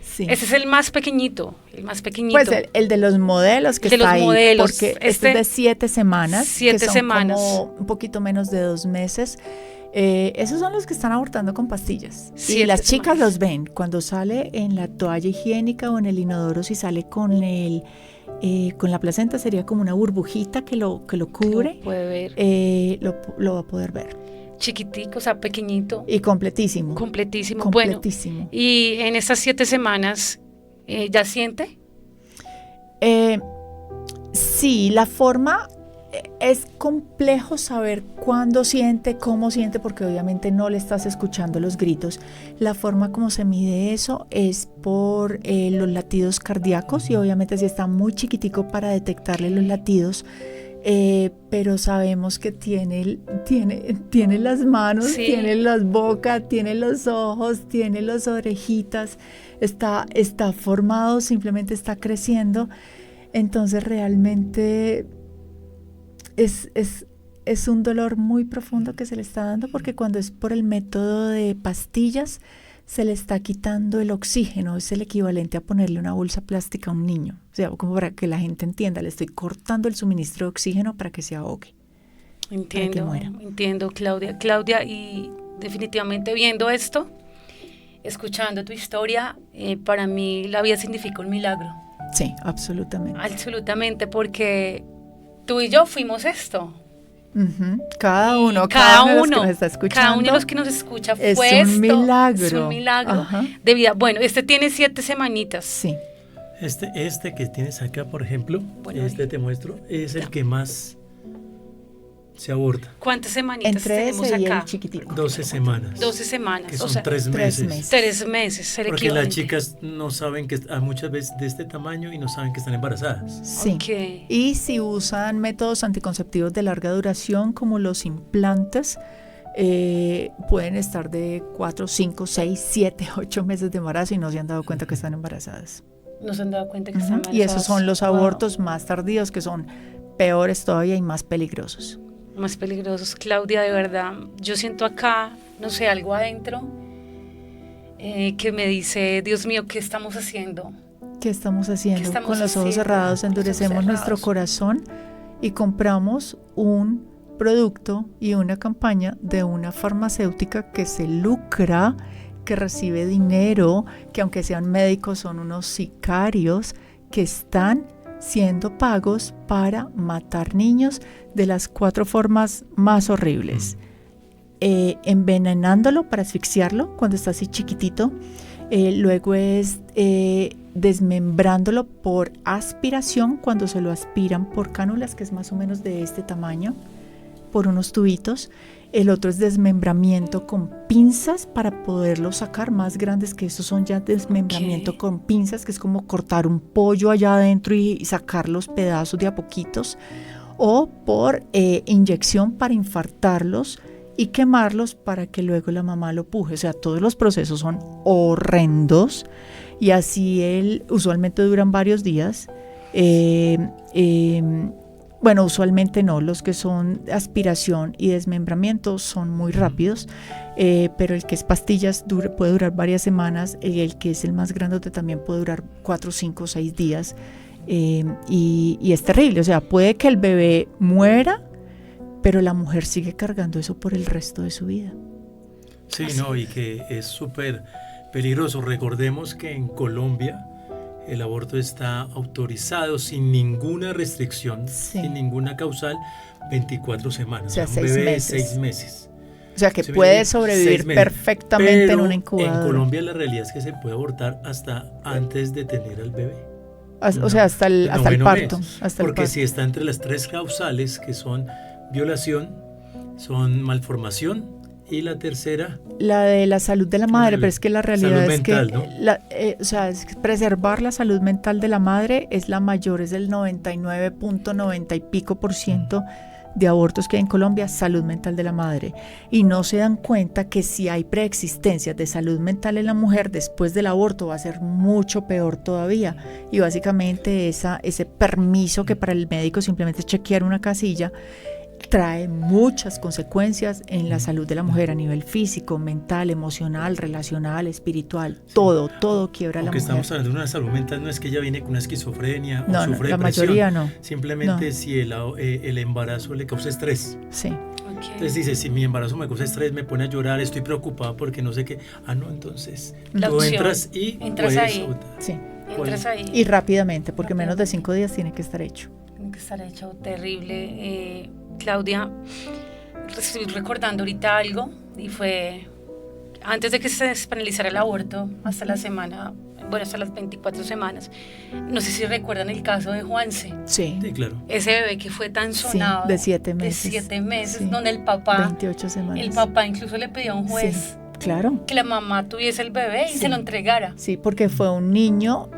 A: Sí. Ese es el más pequeñito. Pues
B: el de los modelos que está ahí,
A: modelos,
B: porque este es de 7 semanas,
A: 7
B: que son
A: semanas,
B: como un poquito menos de 2 meses. Esos son los que están abortando con pastillas. Y las chicas los ven cuando sale en la toalla higiénica o en el inodoro. Si sale con la placenta, sería como una burbujita que lo cubre.
A: Lo puede ver.
B: Lo va a poder ver.
A: Chiquitico, o sea, pequeñito.
B: Y completísimo.
A: Bueno, y en estas 7 semanas, ¿ya siente?
B: Sí, la forma... Es complejo saber cuándo siente, cómo siente, porque obviamente no le estás escuchando los gritos. La forma como se mide eso es por los latidos cardíacos, y obviamente si está muy chiquitico para detectarle los latidos, pero sabemos que tiene las manos, sí. Tiene las bocas, tiene los ojos, tiene las orejitas, está formado, simplemente está creciendo. Entonces realmente... Es es un dolor muy profundo que se le está dando, porque cuando es por el método de pastillas, se le está quitando el oxígeno, es el equivalente a ponerle una bolsa plástica a un niño. O sea, como para que la gente entienda, le estoy cortando el suministro de oxígeno para que se ahogue.
A: Entiendo, Claudia. Claudia, y definitivamente viendo esto, escuchando tu historia, para mí la vida significa un milagro.
B: Sí, absolutamente.
A: Absolutamente, porque tú y yo fuimos esto.
B: Uh-huh. Cada uno de los que nos está escuchando.
A: Cada uno de los que nos escucha
B: es
A: fue
B: un
A: esto.
B: milagro.
A: Es un milagro
B: Ajá.
A: de vida. Bueno, este tiene 7 semanitas.
B: Sí.
C: Este que tienes acá, por ejemplo,
A: Bueno,
C: te muestro, es el que más se aborta.
A: ¿Cuántas semanitas
B: Entre
A: tenemos
B: ese y
A: acá?
B: el chiquitico.
C: 12 semanas.
A: 12 semanas.
C: Que son
A: o sea,
C: 3 meses.
A: 3 meses. El
C: Porque las
A: equivalente.
C: chicas no saben que muchas veces de este tamaño y no saben que están embarazadas.
B: Sí.
A: Ok.
B: Y si usan métodos anticonceptivos de larga duración como los implantes, pueden estar de 4, 5, 6, 7, 8 meses de embarazo y no se han dado cuenta que están embarazadas.
A: No se han dado cuenta que
B: Uh-huh.
A: están
B: Y esos son los
A: embarazadas.
B: abortos más tardíos, que son peores todavía y más peligrosos.
A: Más peligrosos. Claudia, de verdad, yo siento acá, no sé, algo adentro que me dice, Dios mío, ¿qué estamos haciendo?
B: ¿Qué estamos haciendo?
A: ¿Qué estamos
B: Con los ojos
A: haciendo?
B: cerrados
A: Con los ojos
B: endurecemos nuestro
A: cerrados.
B: corazón y compramos un producto y una campaña de una farmacéutica que se lucra, que recibe dinero, que aunque sean médicos son unos sicarios que están siendo pagos para matar niños de las 4 formas más horribles. Envenenándolo para asfixiarlo cuando está así chiquitito, luego es desmembrándolo por aspiración cuando se lo aspiran por cánulas, que es más o menos de este tamaño, por unos tubitos. El otro es desmembramiento con pinzas para poderlo sacar, más grandes que estos son ya desmembramiento con pinzas, que es como cortar un pollo allá adentro y sacar los pedazos de a poquitos, o por inyección para infartarlos y quemarlos para que luego la mamá lo puje. O sea, todos los procesos son horrendos y así usualmente duran varios días. Bueno, usualmente no, los que son aspiración y desmembramiento son muy rápidos, pero el que es pastillas puede durar varias semanas, el que es el más grandote también puede durar 4, 5, 6 días, y es terrible. O sea, puede que el bebé muera, pero la mujer sigue cargando eso por el resto de su vida.
C: Sí, no, y que es súper peligroso. Recordemos que en Colombia el aborto está autorizado sin ninguna restricción,
B: Sí.
C: sin ninguna causal, 24 semanas.
B: O sea,
C: un
B: 6
C: bebé de
B: meses.
C: 6 meses.
B: O sea, que
C: Se
B: puede
C: vive
B: sobrevivir
C: 6 meses.
B: perfectamente en
C: Pero
B: una incubadora.
C: en Colombia la realidad es que se puede abortar hasta antes de tener al bebé.
B: O sea, hasta el
C: noveno
B: parto.
C: mes.
B: Hasta el
C: Porque
B: parto.
C: si está entre las 3 causales, que son violación, son malformación, y la tercera,
B: La de la salud de la madre, pero es que la realidad
C: salud
B: es
C: mental,
B: que
C: ¿no?
B: o sea, es que preservar la salud mental de la madre es la mayor, es el 99.90 y pico % de abortos que hay en Colombia, salud mental de la madre, y no se dan cuenta que si hay preexistencias de salud mental en la mujer, después del aborto va a ser mucho peor todavía, y básicamente ese permiso que para el médico simplemente es chequear una casilla trae muchas consecuencias en la salud de la mujer a nivel físico, mental, emocional, relacional, espiritual, todo quiebra a la
C: aunque
B: mujer.
C: estamos hablando de una salud mental, no es que ella viene con una esquizofrenia o
B: No,
C: sufre
B: la
C: depresión.
B: mayoría no.
C: Simplemente
B: No.
C: si el embarazo le causa estrés.
B: Sí.
A: Ok.
C: Entonces dice, si mi embarazo me causa estrés, me pone a llorar, estoy preocupada porque no sé qué. No, entonces
A: La
C: tú
A: opción.
C: entras y
A: Entras
C: puedes
A: ahí.
C: abortar.
B: Sí.
A: Entras ahí.
B: Y rápidamente, porque menos de 5 días tiene que estar hecho.
A: Tiene que estar hecho terrible. Claudia, estoy recordando ahorita algo, y fue antes de que se despenalizara el aborto, hasta la semana, bueno, hasta las 24 semanas. No sé si recuerdan el caso de Juanse,
B: Sí.
C: Sí, claro.
A: ese bebé que fue tan sonado,
B: de 7 meses.
A: de 7 meses,
B: Sí.
A: donde el papá
B: 28 semanas.
A: incluso le pidió a un juez
B: Sí, claro.
A: que la mamá tuviese el bebé y
B: Sí.
A: se lo entregara.
B: Sí, porque fue un niño,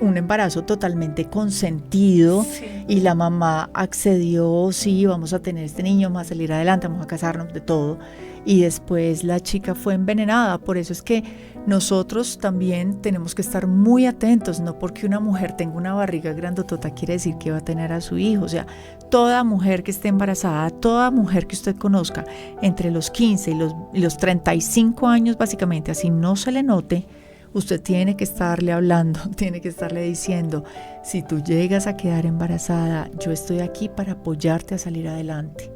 B: un embarazo totalmente consentido,
A: Sí.
B: y la mamá accedió, sí, vamos a tener este niño, vamos a salir adelante, vamos a casarnos, de todo. Y después la chica fue envenenada. Por eso es que nosotros también tenemos que estar muy atentos, no porque una mujer tenga una barriga grandotota quiere decir que va a tener a su hijo. O sea, toda mujer que esté embarazada, toda mujer que usted conozca entre los 15 y los 35 años básicamente, así no se le note, usted tiene que estarle hablando, tiene que estarle diciendo, si tú llegas a quedar embarazada, yo estoy aquí para apoyarte a salir adelante.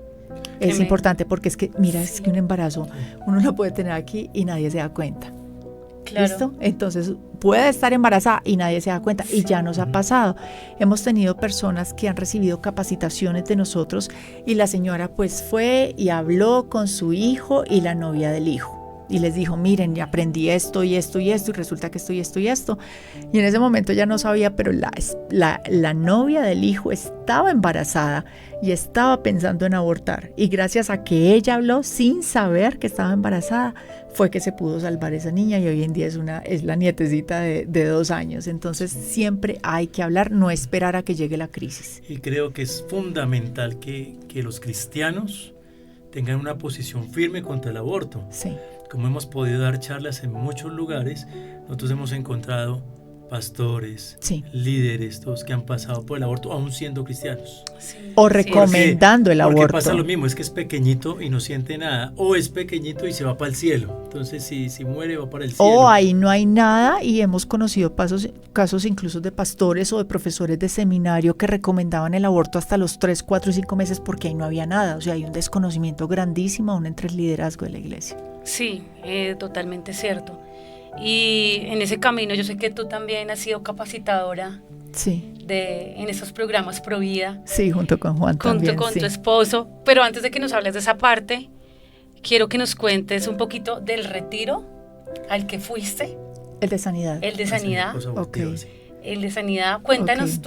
B: Es importante porque es que, mira, es que un embarazo uno lo puede tener aquí y nadie se da cuenta.
A: Claro.
B: ¿Listo? Entonces puede estar embarazada y nadie se da cuenta, y ya nos ha pasado. Hemos tenido personas que han recibido capacitaciones de nosotros y la señora pues fue y habló con su hijo y la novia del hijo. Y les dijo, miren, ya aprendí esto y esto y esto, y resulta que esto y esto y esto. Y en ese momento ya no sabía, pero la novia del hijo estaba embarazada y estaba pensando en abortar. Y gracias a que ella habló sin saber que estaba embarazada, fue que se pudo salvar esa niña, y hoy en día es la nietecita de 2 años. Entonces siempre hay que hablar, no esperar a que llegue la crisis.
C: Y creo que es fundamental que los cristianos tengan una posición firme contra el aborto.
B: Sí.
C: Como hemos podido dar charlas en muchos lugares, nosotros hemos encontrado pastores, líderes, todos que han pasado por el aborto, aún siendo cristianos.
A: Sí.
B: O recomendando el aborto.
C: Porque pasa lo mismo, es que es pequeñito y no siente nada, o es pequeñito y se va para el cielo. Entonces, si muere, va para el cielo.
B: O ahí no hay nada, y hemos conocido casos incluso de pastores o de profesores de seminario que recomendaban el aborto hasta los 3, 4 y 5 meses porque ahí no había nada. O sea, hay un desconocimiento grandísimo aún entre el liderazgo de la iglesia.
A: Sí, totalmente cierto. Y en ese camino yo sé que tú también has sido capacitadora en esos programas Pro Vida.
B: Sí, junto con Juan también.
A: Junto con tu esposo. Pero antes de que nos hables de esa parte, quiero que nos cuentes un poquito del retiro al que fuiste.
B: El de sanidad.
A: El de sanidad.
B: Okay.
A: El de sanidad. Cuéntanos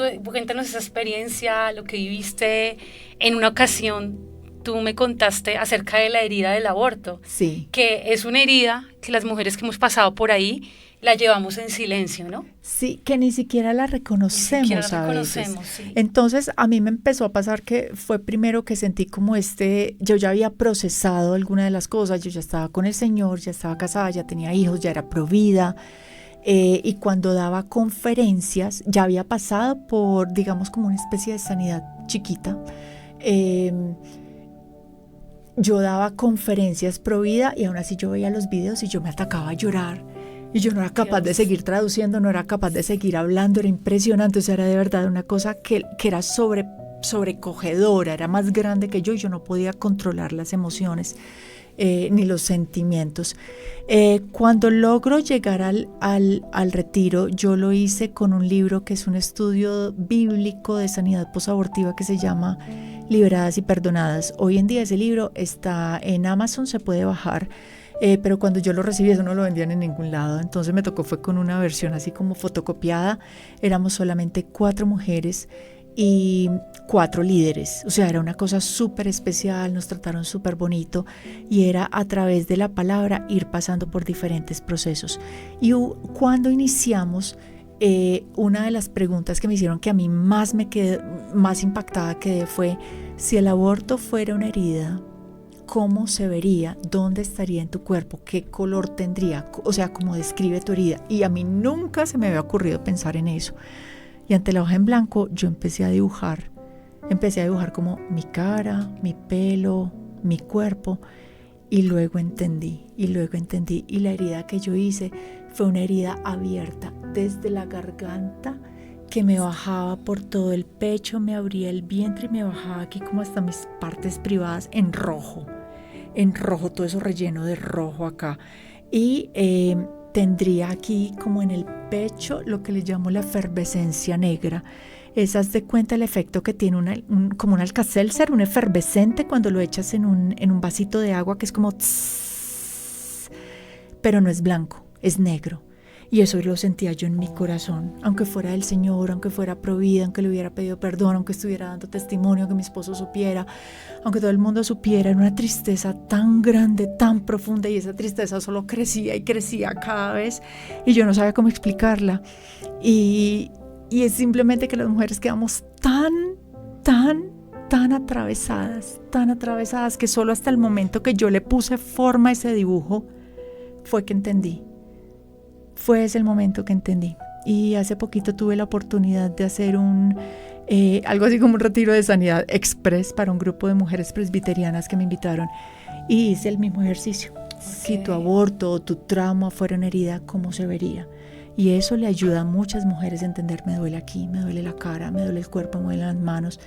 A: esa experiencia, lo que viviste. En una ocasión tú me contaste acerca de la herida del aborto, que es una herida que las mujeres que hemos pasado por ahí la llevamos en silencio, ¿no?
B: Sí, que ni siquiera la reconocemos a veces. Sí. Entonces a mí me empezó a pasar que fue primero que sentí como yo ya había procesado alguna de las cosas, yo ya estaba con el Señor, ya estaba casada, ya tenía hijos, ya era provida. Y cuando daba conferencias ya había pasado por, digamos, como una especie de sanidad chiquita. Yo daba conferencias pro vida y aún así yo veía los videos y yo me atacaba a llorar y yo no era capaz de seguir traduciendo, no era capaz de seguir hablando, era impresionante. O sea, era de verdad una cosa que era sobrecogedora, era más grande que yo y yo no podía controlar las emociones ni los sentimientos. Cuando logro llegar al retiro, yo lo hice con un libro que es un estudio bíblico de sanidad posabortiva que se llama Liberadas y Perdonadas. Hoy en día ese libro está en Amazon, se puede bajar, pero cuando yo lo recibí eso no lo vendían en ningún lado, entonces me tocó, fue con una versión así como fotocopiada. Éramos solamente 4 mujeres y 4 líderes, o sea, era una cosa súper especial, nos trataron súper bonito y era a través de la palabra ir pasando por diferentes procesos. Y cuando iniciamos, una de las preguntas que me hicieron, que a mí más impactada quedé, fue: si el aborto fuera una herida, ¿cómo se vería? ¿Dónde estaría en tu cuerpo? ¿Qué color tendría? O sea, ¿cómo describe tu herida? Y a mí nunca se me había ocurrido pensar en eso. Y ante la hoja en blanco yo empecé a dibujar como mi cara, mi pelo, mi cuerpo, y luego entendí, y la herida que yo hice fue una herida abierta desde la garganta que me bajaba por todo el pecho, me abría el vientre y me bajaba aquí como hasta mis partes privadas en rojo, todo eso relleno de rojo acá. Y tendría aquí como en el pecho lo que le llamo la efervescencia negra. Haz de cuenta el efecto que tiene como un Alka-Seltzer, un efervescente cuando lo echas en un vasito de agua, que es como tss, pero no es blanco, es negro. Y eso lo sentía yo en mi corazón, aunque fuera del Señor, aunque fuera pro vida, aunque le hubiera pedido perdón, aunque estuviera dando testimonio, aunque mi esposo supiera, aunque todo el mundo supiera. Era una tristeza tan grande, tan profunda, y esa tristeza solo crecía y crecía cada vez y yo no sabía cómo explicarla. Y es simplemente que las mujeres quedamos tan atravesadas que solo hasta el momento que yo le puse forma a ese dibujo fue que entendí fue ese el momento que entendí. Y hace poquito tuve la oportunidad de hacer algo así como un retiro de sanidad express para un grupo de mujeres presbiterianas que me invitaron, y hice el mismo ejercicio. Si tu aborto o tu trauma fuera una herida, ¿cómo se vería? Y eso le ayuda a muchas mujeres a entender: me duele aquí, me duele la cara, me duele el cuerpo, me duelen las manos,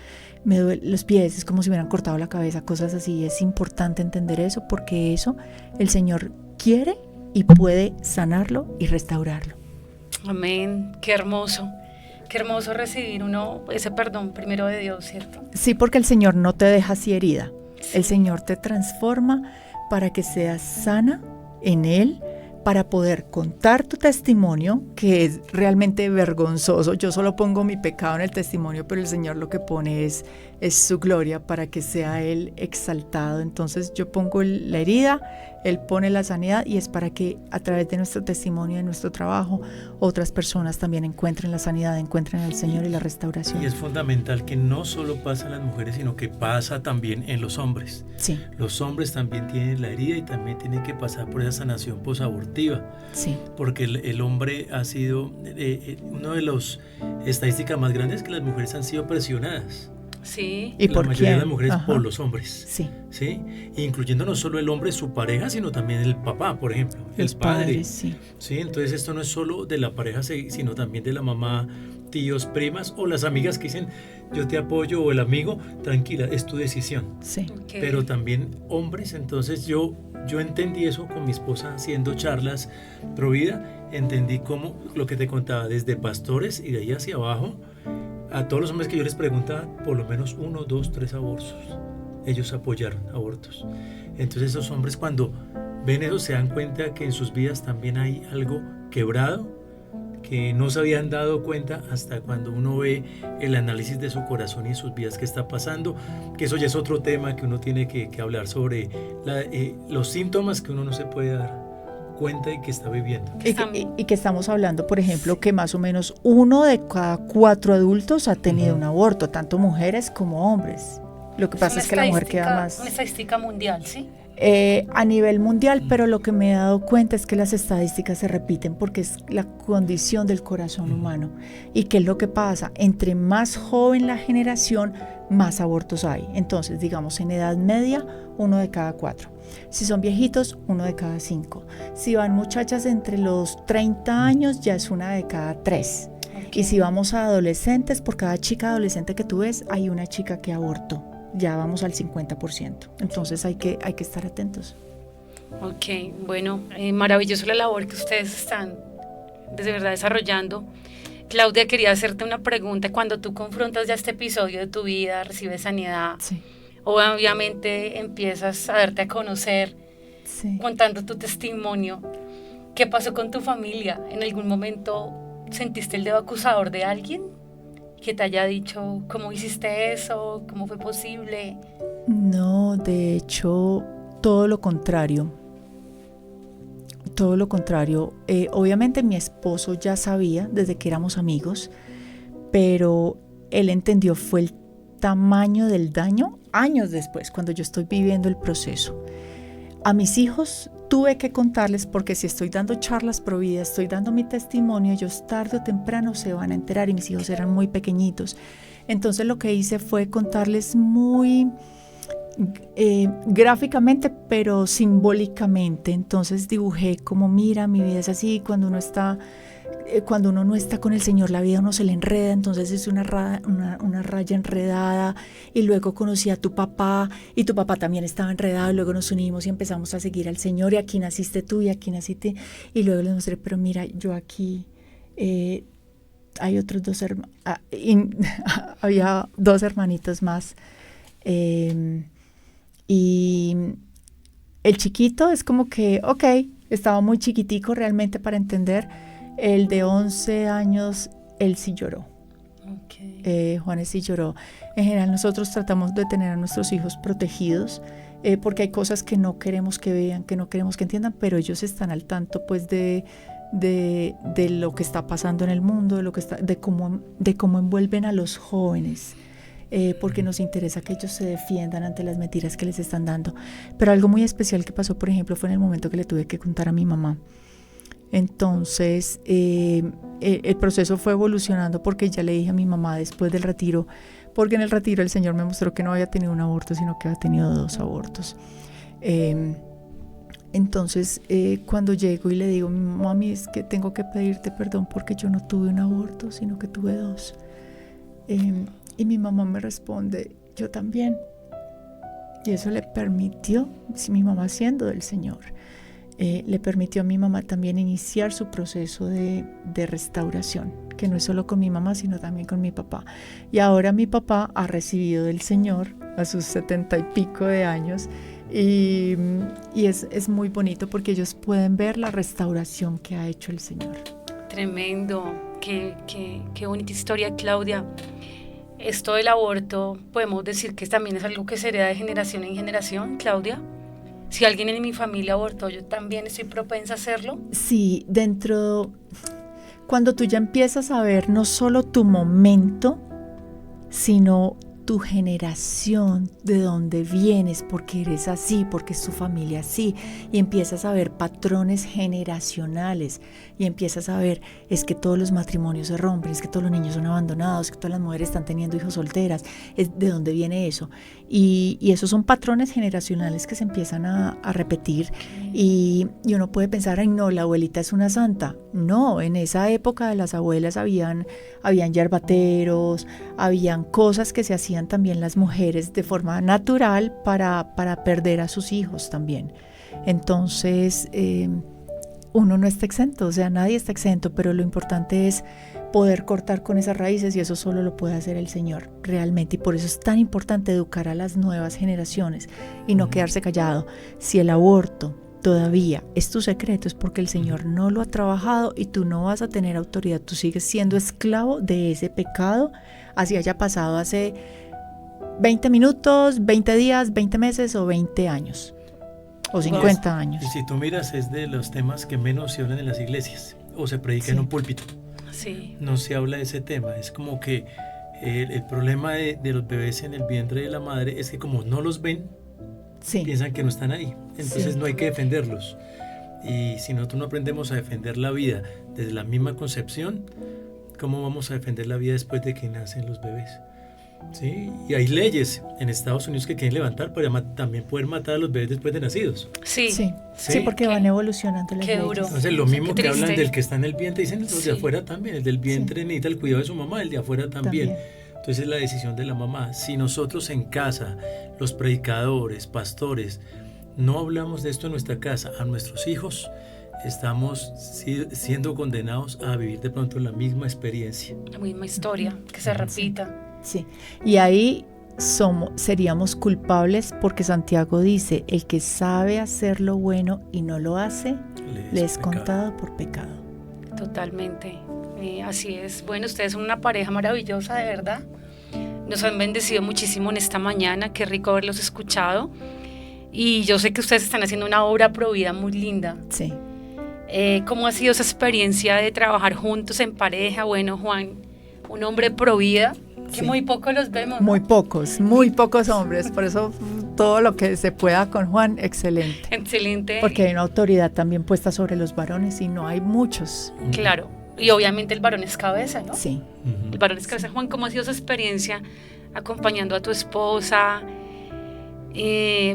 B: me duelen los pies, es como si me hubieran cortado la cabeza, cosas así. Es importante entender eso, porque eso el Señor quiere y puede sanarlo y restaurarlo.
A: Amén, qué hermoso recibir ese perdón primero de Dios, ¿cierto?
B: Sí, porque el Señor no te deja así herida, el Señor te transforma para que seas sana en Él, para poder contar tu testimonio, que es realmente vergonzoso. Yo solo pongo mi pecado en el testimonio, pero el Señor lo que pone es su gloria, para que sea Él exaltado. Entonces yo pongo la herida, Él pone la sanidad, y es para que a través de nuestro testimonio, de nuestro trabajo, otras personas también encuentren la sanidad, encuentren al Señor y la restauración.
C: Y es fundamental que no solo pasa en las mujeres, sino que pasa también en los hombres.
B: Sí.
C: Los hombres también tienen la herida y también tienen que pasar por esa sanación posabortiva.
B: Sí.
C: Porque el hombre ha sido, una de las estadísticas más grandes, es que las mujeres han sido presionadas.
A: Sí.
B: ¿Y por
C: la mayoría
B: quién?
C: de las mujeres
B: Ajá.
C: por los hombres.
B: Sí.
C: ¿Sí? Incluyendo no solo el hombre, su pareja, sino también el papá, por ejemplo, el padre.
B: Sí.
C: ¿Sí? Entonces esto no es solo de la pareja, sino también de la mamá, tíos, primas o las amigas que dicen: yo te apoyo, o el amigo: tranquila, es tu decisión.
B: Sí.
A: Okay.
C: Pero también hombres. Entonces yo entendí eso con mi esposa haciendo charlas pro vida. Entendí cómo, lo que te contaba, desde pastores y de ahí hacia abajo, a todos los hombres que yo les preguntaba, por lo menos 1, 2, 3 abortos. Ellos apoyaron abortos. Entonces esos hombres, cuando ven eso, se dan cuenta que en sus vidas también hay algo quebrado, que no se habían dado cuenta hasta cuando uno ve el análisis de su corazón y sus vidas que está pasando, que eso ya es otro tema que uno tiene que hablar sobre los síntomas que uno no se puede dar cuenta y que está viviendo.
B: Y que estamos hablando, por ejemplo, que más o menos 1 de cada 4 adultos ha tenido un aborto, tanto mujeres como hombres. Lo que pasa es que la mujer queda más...
A: Una estadística mundial, ¿sí?
B: A nivel mundial, pero lo que me he dado cuenta es que las estadísticas se repiten porque es la condición del corazón humano. ¿Y qué es lo que pasa? Entre más joven la generación, más abortos hay. Entonces, digamos, en edad media, 1 de cada 4. Si son viejitos, 1 de cada 5. Si van muchachas entre los 30 años, ya es 1 de cada 3. Okay. Y si vamos a adolescentes, por cada chica adolescente que tú ves, hay una chica que abortó. Ya vamos al 50%. Entonces hay que estar atentos.
A: Ok, bueno, maravilloso la labor que ustedes están de verdad desarrollando. Claudia, quería hacerte una pregunta. Cuando tú confrontas ya este episodio de tu vida, recibes sanidad,
B: sí.
A: Obviamente empiezas a darte a conocer,
B: sí.
A: contando tu testimonio. ¿Qué pasó con tu familia? ¿En algún momento sentiste el dedo acusador de alguien que te haya dicho cómo hiciste eso, cómo fue posible?
B: No, de hecho, todo lo contrario. Todo lo contrario. Obviamente mi esposo ya sabía desde que éramos amigos, pero él entendió fue el tamaño del daño años después, cuando yo estoy viviendo el proceso. A mis hijos tuve que contarles, porque si estoy dando charlas pro vida, estoy dando mi testimonio, ellos tarde o temprano se van a enterar, y mis hijos eran muy pequeñitos. Entonces lo que hice fue contarles muy gráficamente, pero simbólicamente. Entonces dibujé como: mira, mi vida es así, cuando uno no está con el Señor, la vida uno se le enreda, entonces es una raya enredada, y luego conocí a tu papá, y tu papá también estaba enredado, y luego nos unimos y empezamos a seguir al Señor, y aquí naciste tú, y aquí naciste, y luego les mostré: pero mira, yo aquí, hay otros 2 hermanos, había 2 hermanitos más, y el chiquito es como que, estaba muy chiquitico realmente para entender. El de 11 años, él sí lloró. Okay. Juanes sí lloró. En general nosotros tratamos de tener a nuestros hijos protegidos, porque hay cosas que no queremos que vean, que no queremos que entiendan, pero ellos están al tanto pues de lo que está pasando en el mundo, de cómo envuelven a los jóvenes. Porque nos interesa que ellos se defiendan ante las mentiras que les están dando. Pero algo muy especial que pasó, por ejemplo, fue en el momento que le tuve que contar a mi mamá. Entonces, el proceso fue evolucionando porque ya le dije a mi mamá después del retiro, porque en el retiro el Señor me mostró que no había tenido un aborto, sino que había tenido 2 abortos. Entonces, cuando llego y le digo, mami, es que tengo que pedirte perdón porque yo no tuve un aborto, sino que tuve 2. Y mi mamá me responde, yo también. Y eso le permitió, mi mamá siendo del Señor, le permitió a mi mamá también iniciar su proceso de restauración, que no es solo con mi mamá, sino también con mi papá. Y ahora mi papá ha recibido del Señor a sus 70 y pico de años, y es muy bonito porque ellos pueden ver la restauración que ha hecho el Señor.
A: Tremendo, qué bonita historia, Claudia. Esto del aborto, podemos decir que también es algo que se hereda de generación en generación, Claudia. Si alguien en mi familia abortó, yo también estoy propensa a hacerlo.
B: Sí, cuando tú ya empiezas a ver no solo tu momento, sino tu generación, de dónde vienes, porque eres así, porque es tu familia así, y empiezas a ver patrones generacionales, y empiezas a ver, es que todos los matrimonios se rompen, es que todos los niños son abandonados, es que todas las mujeres están teniendo hijos solteras, ¿de dónde viene eso? Y esos son patrones generacionales que se empiezan a repetir, y uno puede pensar, ay no, la abuelita es una santa. No, en esa época de las abuelas habían yerbateros, habían cosas que se hacían también las mujeres de forma natural para perder a sus hijos también. Entonces, uno no está exento, o sea, nadie está exento, pero lo importante es poder cortar con esas raíces, y eso solo lo puede hacer el Señor realmente, y por eso es tan importante educar a las nuevas generaciones y no quedarse callado. Si el aborto todavía es tu secreto, es porque el Señor no lo ha trabajado y tú no vas a tener autoridad, tú sigues siendo esclavo de ese pecado, así haya pasado hace 20 minutos, 20 días, 20 meses o 20 años o 50 años.
C: Y si tú miras, es de los temas que menos se hablan en las iglesias o se predica en un púlpito.
A: Sí.
C: No se habla de ese tema, es como que el problema de los bebés en el vientre de la madre es que como no los ven, piensan que no están ahí, entonces no hay que defenderlos. Y si nosotros no aprendemos a defender la vida desde la misma concepción, ¿cómo vamos a defender la vida después de que nacen los bebés? ¿Sí? Y hay leyes en Estados Unidos que quieren levantar para también poder matar a los bebés después de nacidos.
B: Sí, porque van evolucionando las leyes.
A: Duro.
C: Entonces lo mismo que hablan del que está en el vientre, dicen los de afuera también, el del vientre necesita el cuidado de su mamá, el de afuera también. Entonces es la decisión de la mamá. Si nosotros en casa, los predicadores, pastores, no hablamos de esto en nuestra casa, a nuestros hijos, estamos siendo condenados a vivir de pronto la misma experiencia.
A: La misma historia, que se repita.
B: Sí, y ahí seríamos culpables porque Santiago dice, el que sabe hacer lo bueno y no lo hace, le es contado por pecado.
A: Totalmente, así es. Bueno, ustedes son una pareja maravillosa, de verdad. Nos han bendecido muchísimo en esta mañana, qué rico haberlos escuchado. Y yo sé que ustedes están haciendo una obra pro vida muy linda.
B: Sí.
A: ¿Cómo ha sido esa experiencia de trabajar juntos en pareja? Bueno, Juan, un hombre pro vida, que muy pocos los vemos, ¿no?
B: Muy pocos hombres, por eso todo lo que se pueda con Juan, excelente.
A: Excelente.
B: Porque hay una autoridad también puesta sobre los varones y no hay muchos.
A: Claro, y obviamente el varón es cabeza, ¿no?
B: Sí.
A: El varón es cabeza. Juan, ¿cómo ha sido esa experiencia acompañando a tu esposa?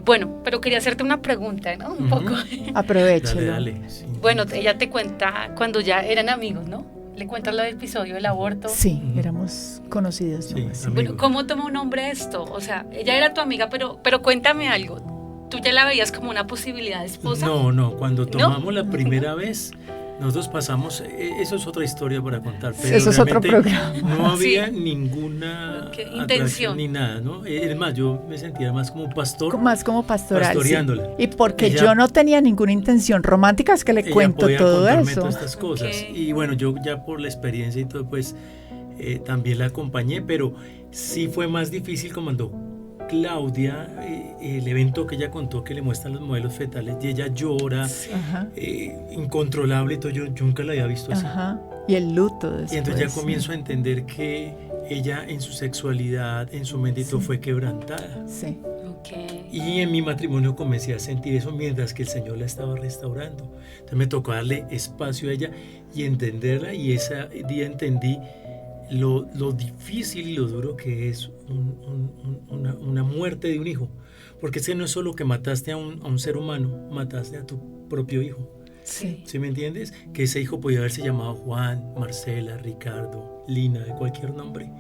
A: Bueno, pero quería hacerte una pregunta, ¿no? Un poco.
B: Aprovechelo.
C: Dale, sí.
A: Bueno, ella te cuenta cuando ya eran amigos, ¿no? Le cuentas lo del episodio del aborto.
B: Sí, éramos conocidos.
C: Sí,
B: nomás.
A: Bueno, ¿cómo toma un hombre esto? O sea, ella era tu amiga, pero cuéntame algo. ¿Tú ya la veías como una posibilidad de esposa?
C: No, cuando tomamos la primera vez, nosotros pasamos, eso es otra historia para contar, pero
B: eso es otro programa.
C: No había ninguna
A: intención
C: ni nada, ¿no? Es más, yo me sentía más como un pastor.
B: Más como pastoral.
C: Pastoreándola.
B: Sí. Y porque yo no tenía ninguna intención romántica, es que le cuento todo eso.
C: Todas estas cosas. Y bueno, yo ya por la experiencia y todo, pues también la acompañé, pero sí fue más difícil cuando Claudia, el evento que ella contó que le muestran los modelos fetales y ella llora, incontrolable y todo, yo nunca la había visto así.
B: Y el luto después.
C: Y entonces ya comienzo a entender que ella en su sexualidad, en su mente fue quebrantada.
B: Sí.
A: Okay.
C: Y en mi matrimonio comencé a sentir eso mientras que el Señor la estaba restaurando. Entonces me tocó darle espacio a ella y entenderla, y ese día entendí lo difícil y lo duro que es una muerte de un hijo. Porque ese no es solo que mataste a un ser humano, mataste a tu propio hijo.
A: Sí.
C: ¿Sí me entiendes? Que ese hijo podía haberse llamado Juan, Marcela, Ricardo, Lina, de cualquier nombre,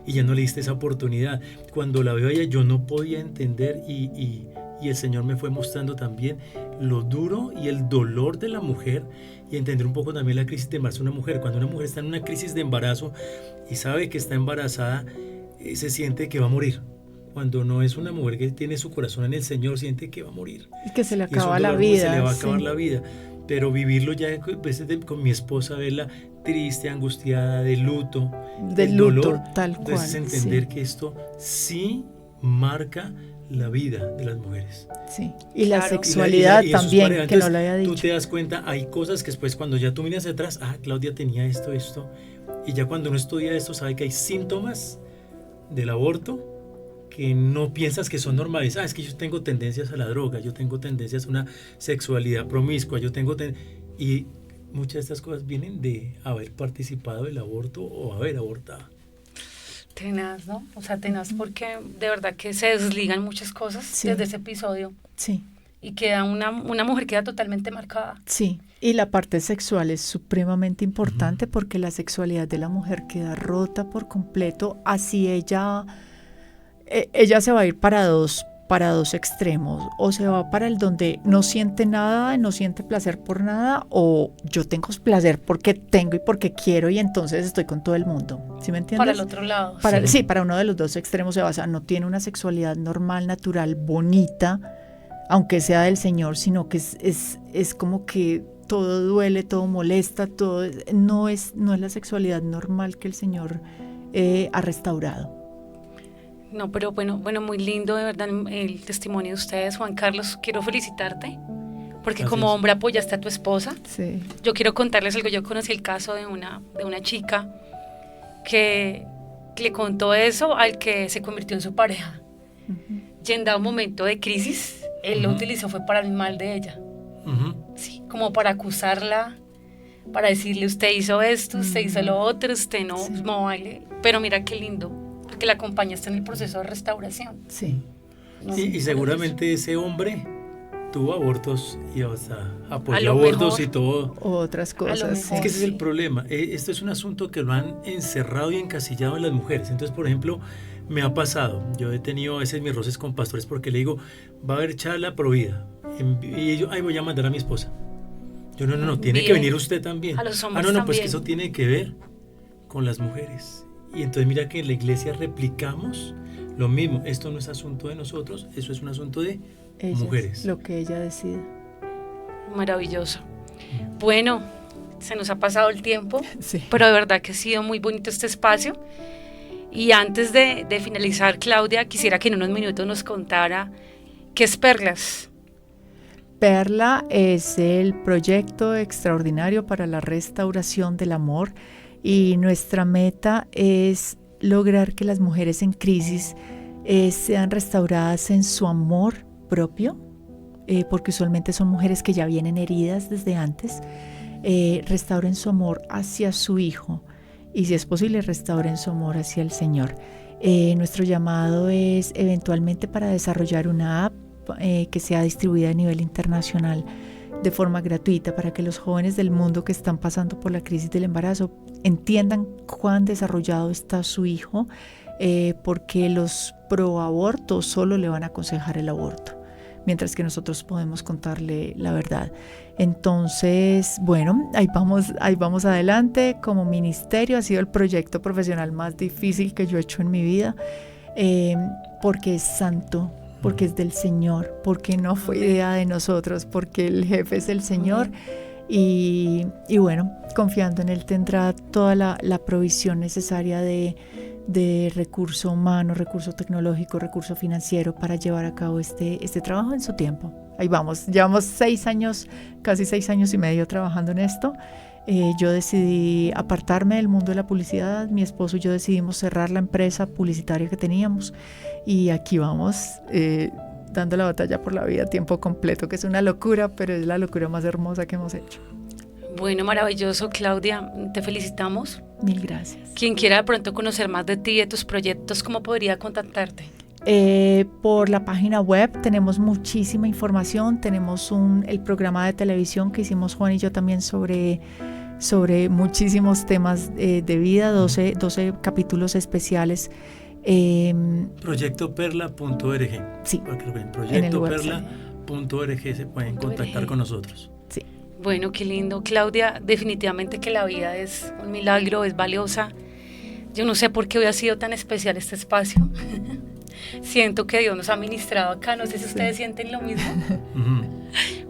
C: y ya no le diste esa oportunidad. Cuando la veo a ella, yo no podía entender, y el Señor me fue mostrando también lo duro y el dolor de la mujer, y entender un poco también la crisis de embarazo de una mujer. Cuando una mujer está en una crisis de embarazo y sabe que está embarazada, se siente que va a morir. Cuando no es una mujer que tiene su corazón en el Señor, siente que va a morir.
B: Y que se le
C: Y es un
B: acaba la
C: dolor,
B: vida.
C: se le va a acabar
B: sí.
C: la vida. Pero vivirlo ya con mi esposa, verla triste, angustiada, de luto,
B: De
C: el
B: luto,
C: dolor.
B: tal
C: Entonces
B: cual.
C: entender
B: sí.
C: que esto sí marca la vida de las mujeres.
B: Sí. Y la
A: Claro.
B: sexualidad
C: Y sus
B: también,
C: parejas.
B: que no
C: Entonces,
B: lo había dicho.
C: tú te das cuenta, hay cosas que después cuando ya tú miras atrás, Claudia tenía esto, y ya cuando uno estudia esto sabe que hay síntomas del aborto que no piensas que son normales. Es que yo tengo tendencias a la droga, yo tengo tendencias a una sexualidad promiscua, y muchas de estas cosas vienen de haber participado del aborto o haber abortado.
A: Tenaz, ¿no? O sea, tenaz porque de verdad que se desligan muchas cosas
B: Sí.
A: desde ese episodio
B: Sí.
A: y queda una mujer queda totalmente marcada.
B: Sí, y la parte sexual es supremamente importante porque la sexualidad de la mujer queda rota por completo, así ella se va a ir para dos extremos, o se va para el donde no siente nada, no siente placer por nada, o yo tengo placer porque tengo y porque quiero y entonces estoy con todo el mundo, ¿sí me entiendes?
A: Para el otro lado.
B: Sí, para uno de los dos extremos se basa, no tiene una sexualidad normal, natural, bonita, aunque sea del Señor, sino que es como que todo duele, todo molesta, no es la sexualidad normal que el Señor ha restaurado.
A: No, pero bueno, muy lindo de verdad el testimonio de ustedes. Juan Carlos, quiero felicitarte porque
C: Gracias.
A: como hombre apoyaste a tu esposa.
B: Sí.
A: Yo quiero contarles algo. Yo conocí el caso de una chica que le contó eso al que se convirtió en su pareja.
B: Uh-huh.
A: Y en dado momento de crisis, él lo utilizó fue para el mal de ella. Sí, como para acusarla, para decirle usted hizo esto, usted hizo lo otro, usted no,
B: Sí.
A: no vale. Pero mira qué lindo, porque la acompañaste en el proceso de restauración.
B: Sí.
A: ¿No?
C: Y seguramente ese hombre tuvo abortos y hasta
A: A
C: apoyó
A: lo
C: abortos
A: mejor.
C: y todo.
B: Otras cosas.
A: mejor.
C: Es que ese es
A: Sí.
C: el problema. Esto es un asunto que lo han encerrado y encasillado en las mujeres. Entonces, por ejemplo, me ha pasado. Yo he tenido a veces mis roces con pastores porque le digo, va a haber charla pro vida. Y ellos, voy a mandar a mi esposa. Yo, no, tiene
A: Bien.
C: que venir usted también.
A: A los hombres
C: no, pues
A: también.
C: que eso tiene que ver con las mujeres. Y entonces mira que en la iglesia replicamos lo mismo. Esto no es asunto de nosotros, eso es un asunto de
B: Ellas,
C: mujeres.
B: lo que ella decida.
A: Maravilloso. Bueno, se nos ha pasado el tiempo,
B: Sí.
A: pero de verdad que ha sido muy bonito este espacio. Y antes de finalizar, Claudia, quisiera que en unos minutos nos contara qué es Perlas.
B: Perla es el proyecto extraordinario para la restauración del amor y nuestra meta es lograr que las mujeres en crisis sean restauradas en su amor propio, porque usualmente son mujeres que ya vienen heridas desde antes, restauren su amor hacia su hijo y si es posible restauren su amor hacia el Señor. Nuestro llamado es eventualmente para desarrollar una app que sea distribuida a nivel internacional de forma gratuita para que los jóvenes del mundo que están pasando por la crisis del embarazo entiendan cuán desarrollado está su hijo, porque los pro aborto solo le van a aconsejar el aborto, mientras que nosotros podemos contarle la verdad. Entonces, bueno, ahí vamos adelante. Como ministerio ha sido el proyecto profesional más difícil que yo he hecho en mi vida, porque es santo, porque es del Señor, porque no fue idea de nosotros, porque el jefe es el Señor. Y bueno, confiando en Él tendrá toda la provisión necesaria de recurso humano, recurso tecnológico, recurso financiero para llevar a cabo este trabajo en su tiempo. Ahí vamos, llevamos 6 años, casi 6 años y medio trabajando en esto. Yo decidí apartarme del mundo de la publicidad, mi esposo y yo decidimos cerrar la empresa publicitaria que teníamos y aquí vamos dando la batalla por la vida a tiempo completo, que es una locura, pero es la locura más hermosa que hemos hecho.
A: Bueno, maravilloso, Claudia, te felicitamos.
B: Mil gracias.
A: Quien quiera de pronto conocer más de ti y de tus proyectos, ¿cómo podría contactarte?
B: Por la página web tenemos muchísima información, tenemos el programa de televisión que hicimos Juan y yo también sobre muchísimos temas de vida, 12 capítulos especiales.
C: Proyectoperla.org.
B: Sí,
C: proyectoperla.org se pueden contactar con nosotros.
B: Sí.
A: Bueno, qué lindo, Claudia. Definitivamente que la vida es un milagro, es valiosa. Yo no sé por qué hoy ha sido tan especial este espacio. Siento que Dios nos ha ministrado acá. No sé si ustedes sienten lo mismo,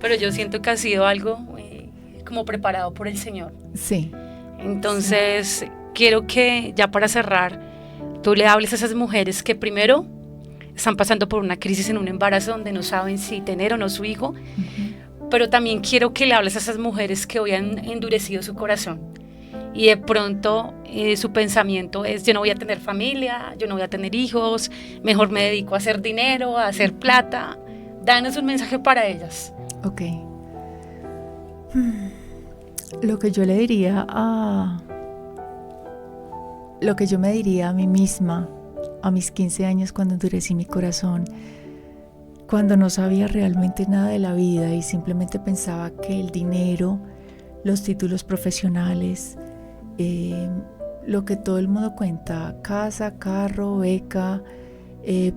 A: pero yo siento que ha sido algo como preparado por el Señor.
B: Sí.
A: Entonces, quiero que ya para cerrar, tú le hables a esas mujeres que primero están pasando por una crisis en un embarazo donde no saben si tener o no su hijo, pero también quiero que le hables a esas mujeres que hoy han endurecido su corazón y de pronto su pensamiento es: yo no voy a tener familia, yo no voy a tener hijos, mejor me dedico a hacer dinero, a hacer plata. Danos un mensaje para ellas.
B: Ok. Lo que yo me diría a mí misma a mis 15 años, cuando endurecí mi corazón, cuando no sabía realmente nada de la vida y simplemente pensaba que el dinero, los títulos profesionales, lo que todo el mundo cuenta, casa, carro, beca,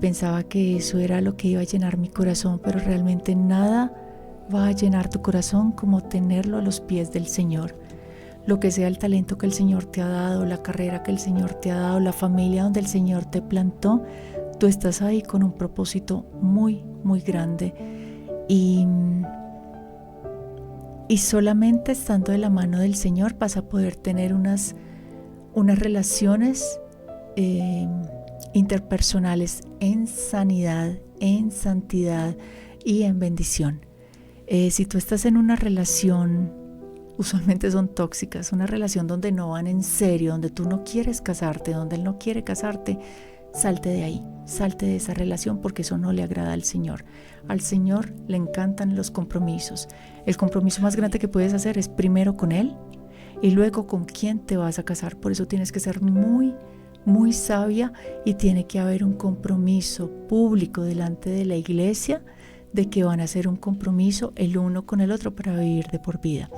B: pensaba que eso era lo que iba a llenar mi corazón, pero realmente nada va a llenar tu corazón como tenerlo a los pies del Señor. Lo que sea el talento que el Señor te ha dado, la carrera que el Señor te ha dado, la familia donde el Señor te plantó, tú estás ahí con un propósito muy, muy grande. Y solamente estando de la mano del Señor vas a poder tener unas relaciones interpersonales en sanidad, en santidad y en bendición. Si tú estás en una relación, usualmente son tóxicas, una relación donde no van en serio, donde tú no quieres casarte, donde él no quiere casarte, salte de ahí, salte de esa relación, porque eso no le agrada al Señor. Al Señor le encantan los compromisos. El compromiso más grande que puedes hacer es primero con Él y luego con quién te vas a casar. Por eso tienes que ser muy, muy sabia y tiene que haber un compromiso público delante de la iglesia de que van a hacer un compromiso el uno con el otro para vivir de por vida.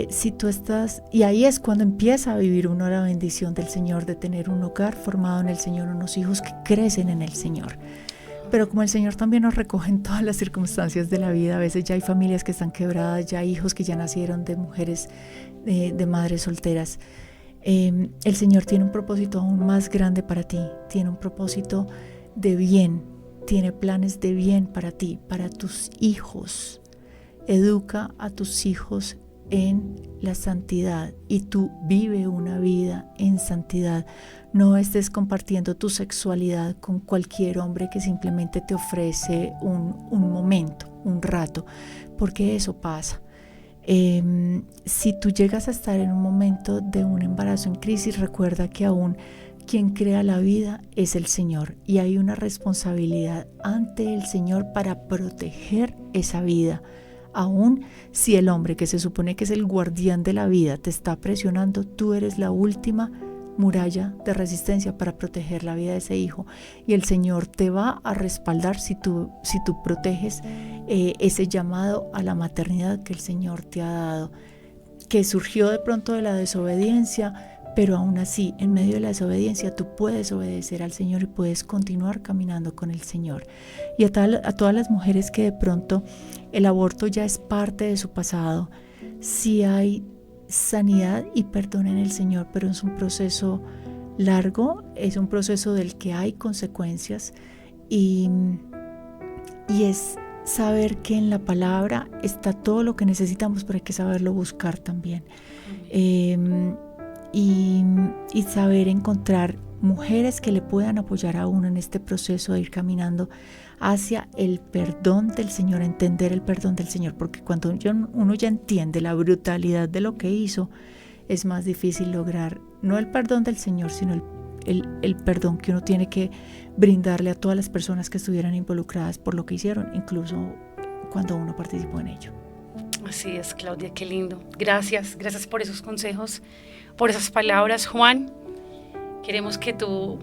B: Si tú estás, y ahí es cuando empieza a vivir uno la bendición del Señor, de tener un hogar formado en el Señor, unos hijos que crecen en el Señor. Pero como el Señor también nos recoge en todas las circunstancias de la vida, a veces ya hay familias que están quebradas, ya hay hijos que ya nacieron de mujeres, de madres solteras. El Señor tiene un propósito aún más grande para ti, tiene un propósito de bien, tiene planes de bien para ti, para tus hijos. Educa a tus hijos en la santidad y tú vive una vida en santidad. No estés compartiendo tu sexualidad con cualquier hombre que simplemente te ofrece un momento, un rato, porque eso pasa. Si tú llegas a estar en un momento de un embarazo en crisis, recuerda que aún quien crea la vida es el Señor y hay una responsabilidad ante el Señor para proteger esa vida. Aún si el hombre, que se supone que es el guardián de la vida, te está presionando, tú eres la última muralla de resistencia para proteger la vida de ese hijo, y el Señor te va a respaldar si tú proteges ese llamado a la maternidad que el Señor te ha dado, que surgió de pronto de la desobediencia, pero aún así, en medio de la desobediencia, tú puedes obedecer al Señor y puedes continuar caminando con el Señor. Y a todas las mujeres que de pronto el aborto ya es parte de su pasado, sí hay sanidad y perdón en el Señor, pero es un proceso largo, es un proceso del que hay consecuencias y es saber que en la palabra está todo lo que necesitamos, pero hay que saberlo buscar también. Y saber encontrar mujeres que le puedan apoyar a uno en este proceso de ir caminando hacia el perdón del Señor, entender el perdón del Señor, porque cuando uno ya entiende la brutalidad de lo que hizo, es más difícil lograr no el perdón del Señor, sino el perdón que uno tiene que brindarle a todas las personas que estuvieran involucradas por lo que hicieron, incluso cuando uno participó en ello.
A: Así es, Claudia, qué lindo. Gracias por esos consejos, por esas palabras. Juan, queremos que tú,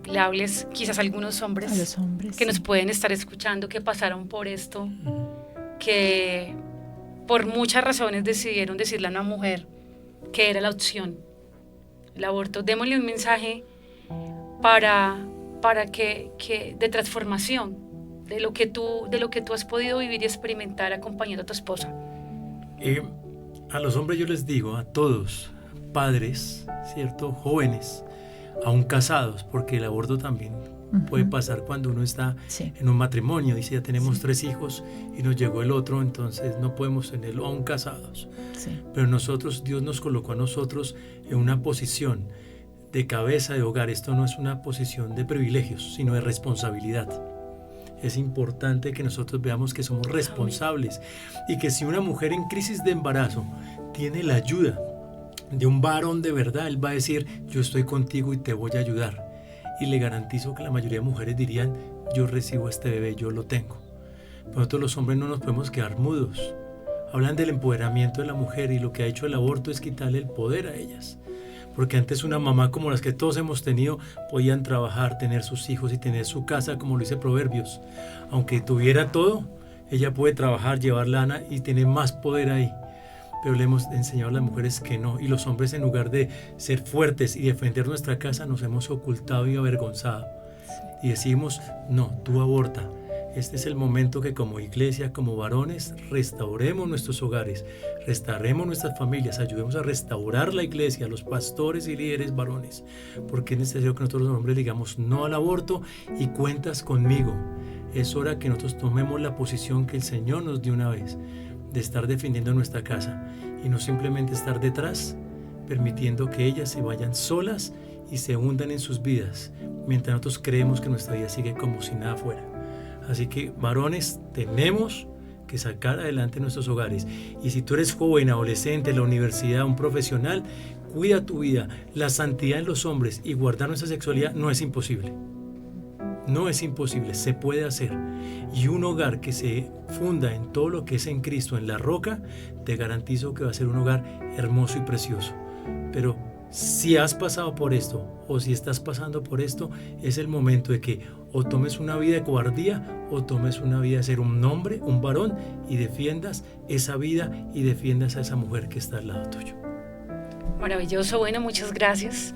A: le hables quizás a algunos hombres,
B: a los hombres
A: que nos pueden estar escuchando, que pasaron por esto, que por muchas razones decidieron decirle a una mujer que era la opción, el aborto. Démosle un mensaje para que de transformación de lo que tú has podido vivir y experimentar acompañando a tu esposa.
C: A los hombres yo les digo, a todos, padres, ¿cierto? Jóvenes, aún casados, porque el aborto también puede pasar cuando uno está en un matrimonio. Dice, ya tenemos 3 hijos y nos llegó el otro, entonces no podemos tenerlo aún casados. Pero nosotros, Dios nos colocó a nosotros en una posición de cabeza de hogar. Esto no es una posición de privilegios, sino de responsabilidad. Es importante que nosotros veamos que somos responsables y que si una mujer en crisis de embarazo tiene la ayuda de un varón de verdad, él va a decir, yo estoy contigo y te voy a ayudar. Y le garantizo que la mayoría de mujeres dirían, yo recibo este bebé, yo lo tengo. Pero nosotros los hombres no nos podemos quedar mudos. Hablan del empoderamiento de la mujer y lo que ha hecho el aborto es quitarle el poder a ellas. Porque antes una mamá como las que todos hemos tenido podían trabajar, tener sus hijos y tener su casa, como lo dice Proverbios. Aunque tuviera todo, ella puede trabajar, llevar lana y tener más poder ahí. Pero le hemos enseñado a las mujeres que no. Y los hombres, en lugar de ser fuertes y defender nuestra casa, nos hemos ocultado y avergonzado. Y decimos, no, tú aborta. Este es el momento que como iglesia, como varones, restauremos nuestros hogares, restauremos nuestras familias, ayudemos a restaurar la iglesia, a los pastores y líderes varones, porque es necesario que nosotros los hombres digamos no al aborto y cuentas conmigo. Es hora que nosotros tomemos la posición que el Señor nos dio una vez, de estar defendiendo nuestra casa y no simplemente estar detrás, permitiendo que ellas se vayan solas y se hundan en sus vidas, mientras nosotros creemos que nuestra vida sigue como si nada fuera. Así que, varones, tenemos que sacar adelante nuestros hogares. Y si tú eres joven, adolescente, la universidad, un profesional, cuida tu vida. La santidad en los hombres y guardar nuestra sexualidad no es imposible. No es imposible, se puede hacer. Y un hogar que se funda en todo lo que es en Cristo, en la roca, te garantizo que va a ser un hogar hermoso y precioso. Pero si has pasado por esto o si estás pasando por esto, es el momento de que o tomes una vida de cobardía o tomes una vida de ser un hombre, un varón y defiendas esa vida y defiendas a esa mujer que está al lado tuyo.
A: Maravilloso, muchas gracias.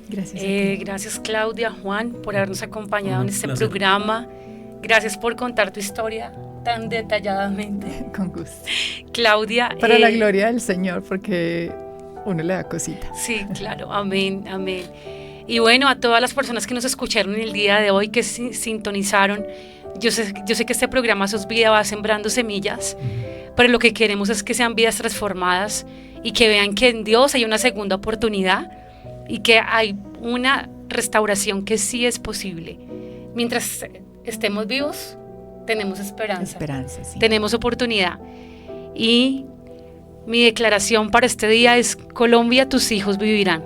B: Gracias.
A: Gracias Claudia, Juan, por habernos acompañado en este
C: placer.
A: programa. Gracias por contar tu historia tan detalladamente.
B: Con gusto.
A: Claudia.
B: Para la gloria del Señor, porque uno le da cosita.
A: Sí, claro, amén. Y a todas las personas que nos escucharon el día de hoy, que sintonizaron, yo sé que este programa Sos Vida va sembrando semillas, pero lo que queremos es que sean vidas transformadas y que vean que en Dios hay una segunda oportunidad y que hay una restauración que sí es posible. Mientras estemos vivos, tenemos esperanza. Sí. Tenemos oportunidad. Y mi declaración para este día es: Colombia, tus hijos vivirán.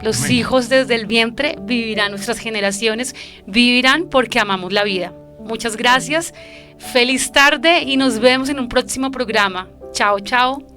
A: Los Amén. Hijos desde el vientre vivirán, nuestras generaciones vivirán porque amamos la vida. Muchas gracias, feliz tarde y nos vemos en un próximo programa. Chao, chao.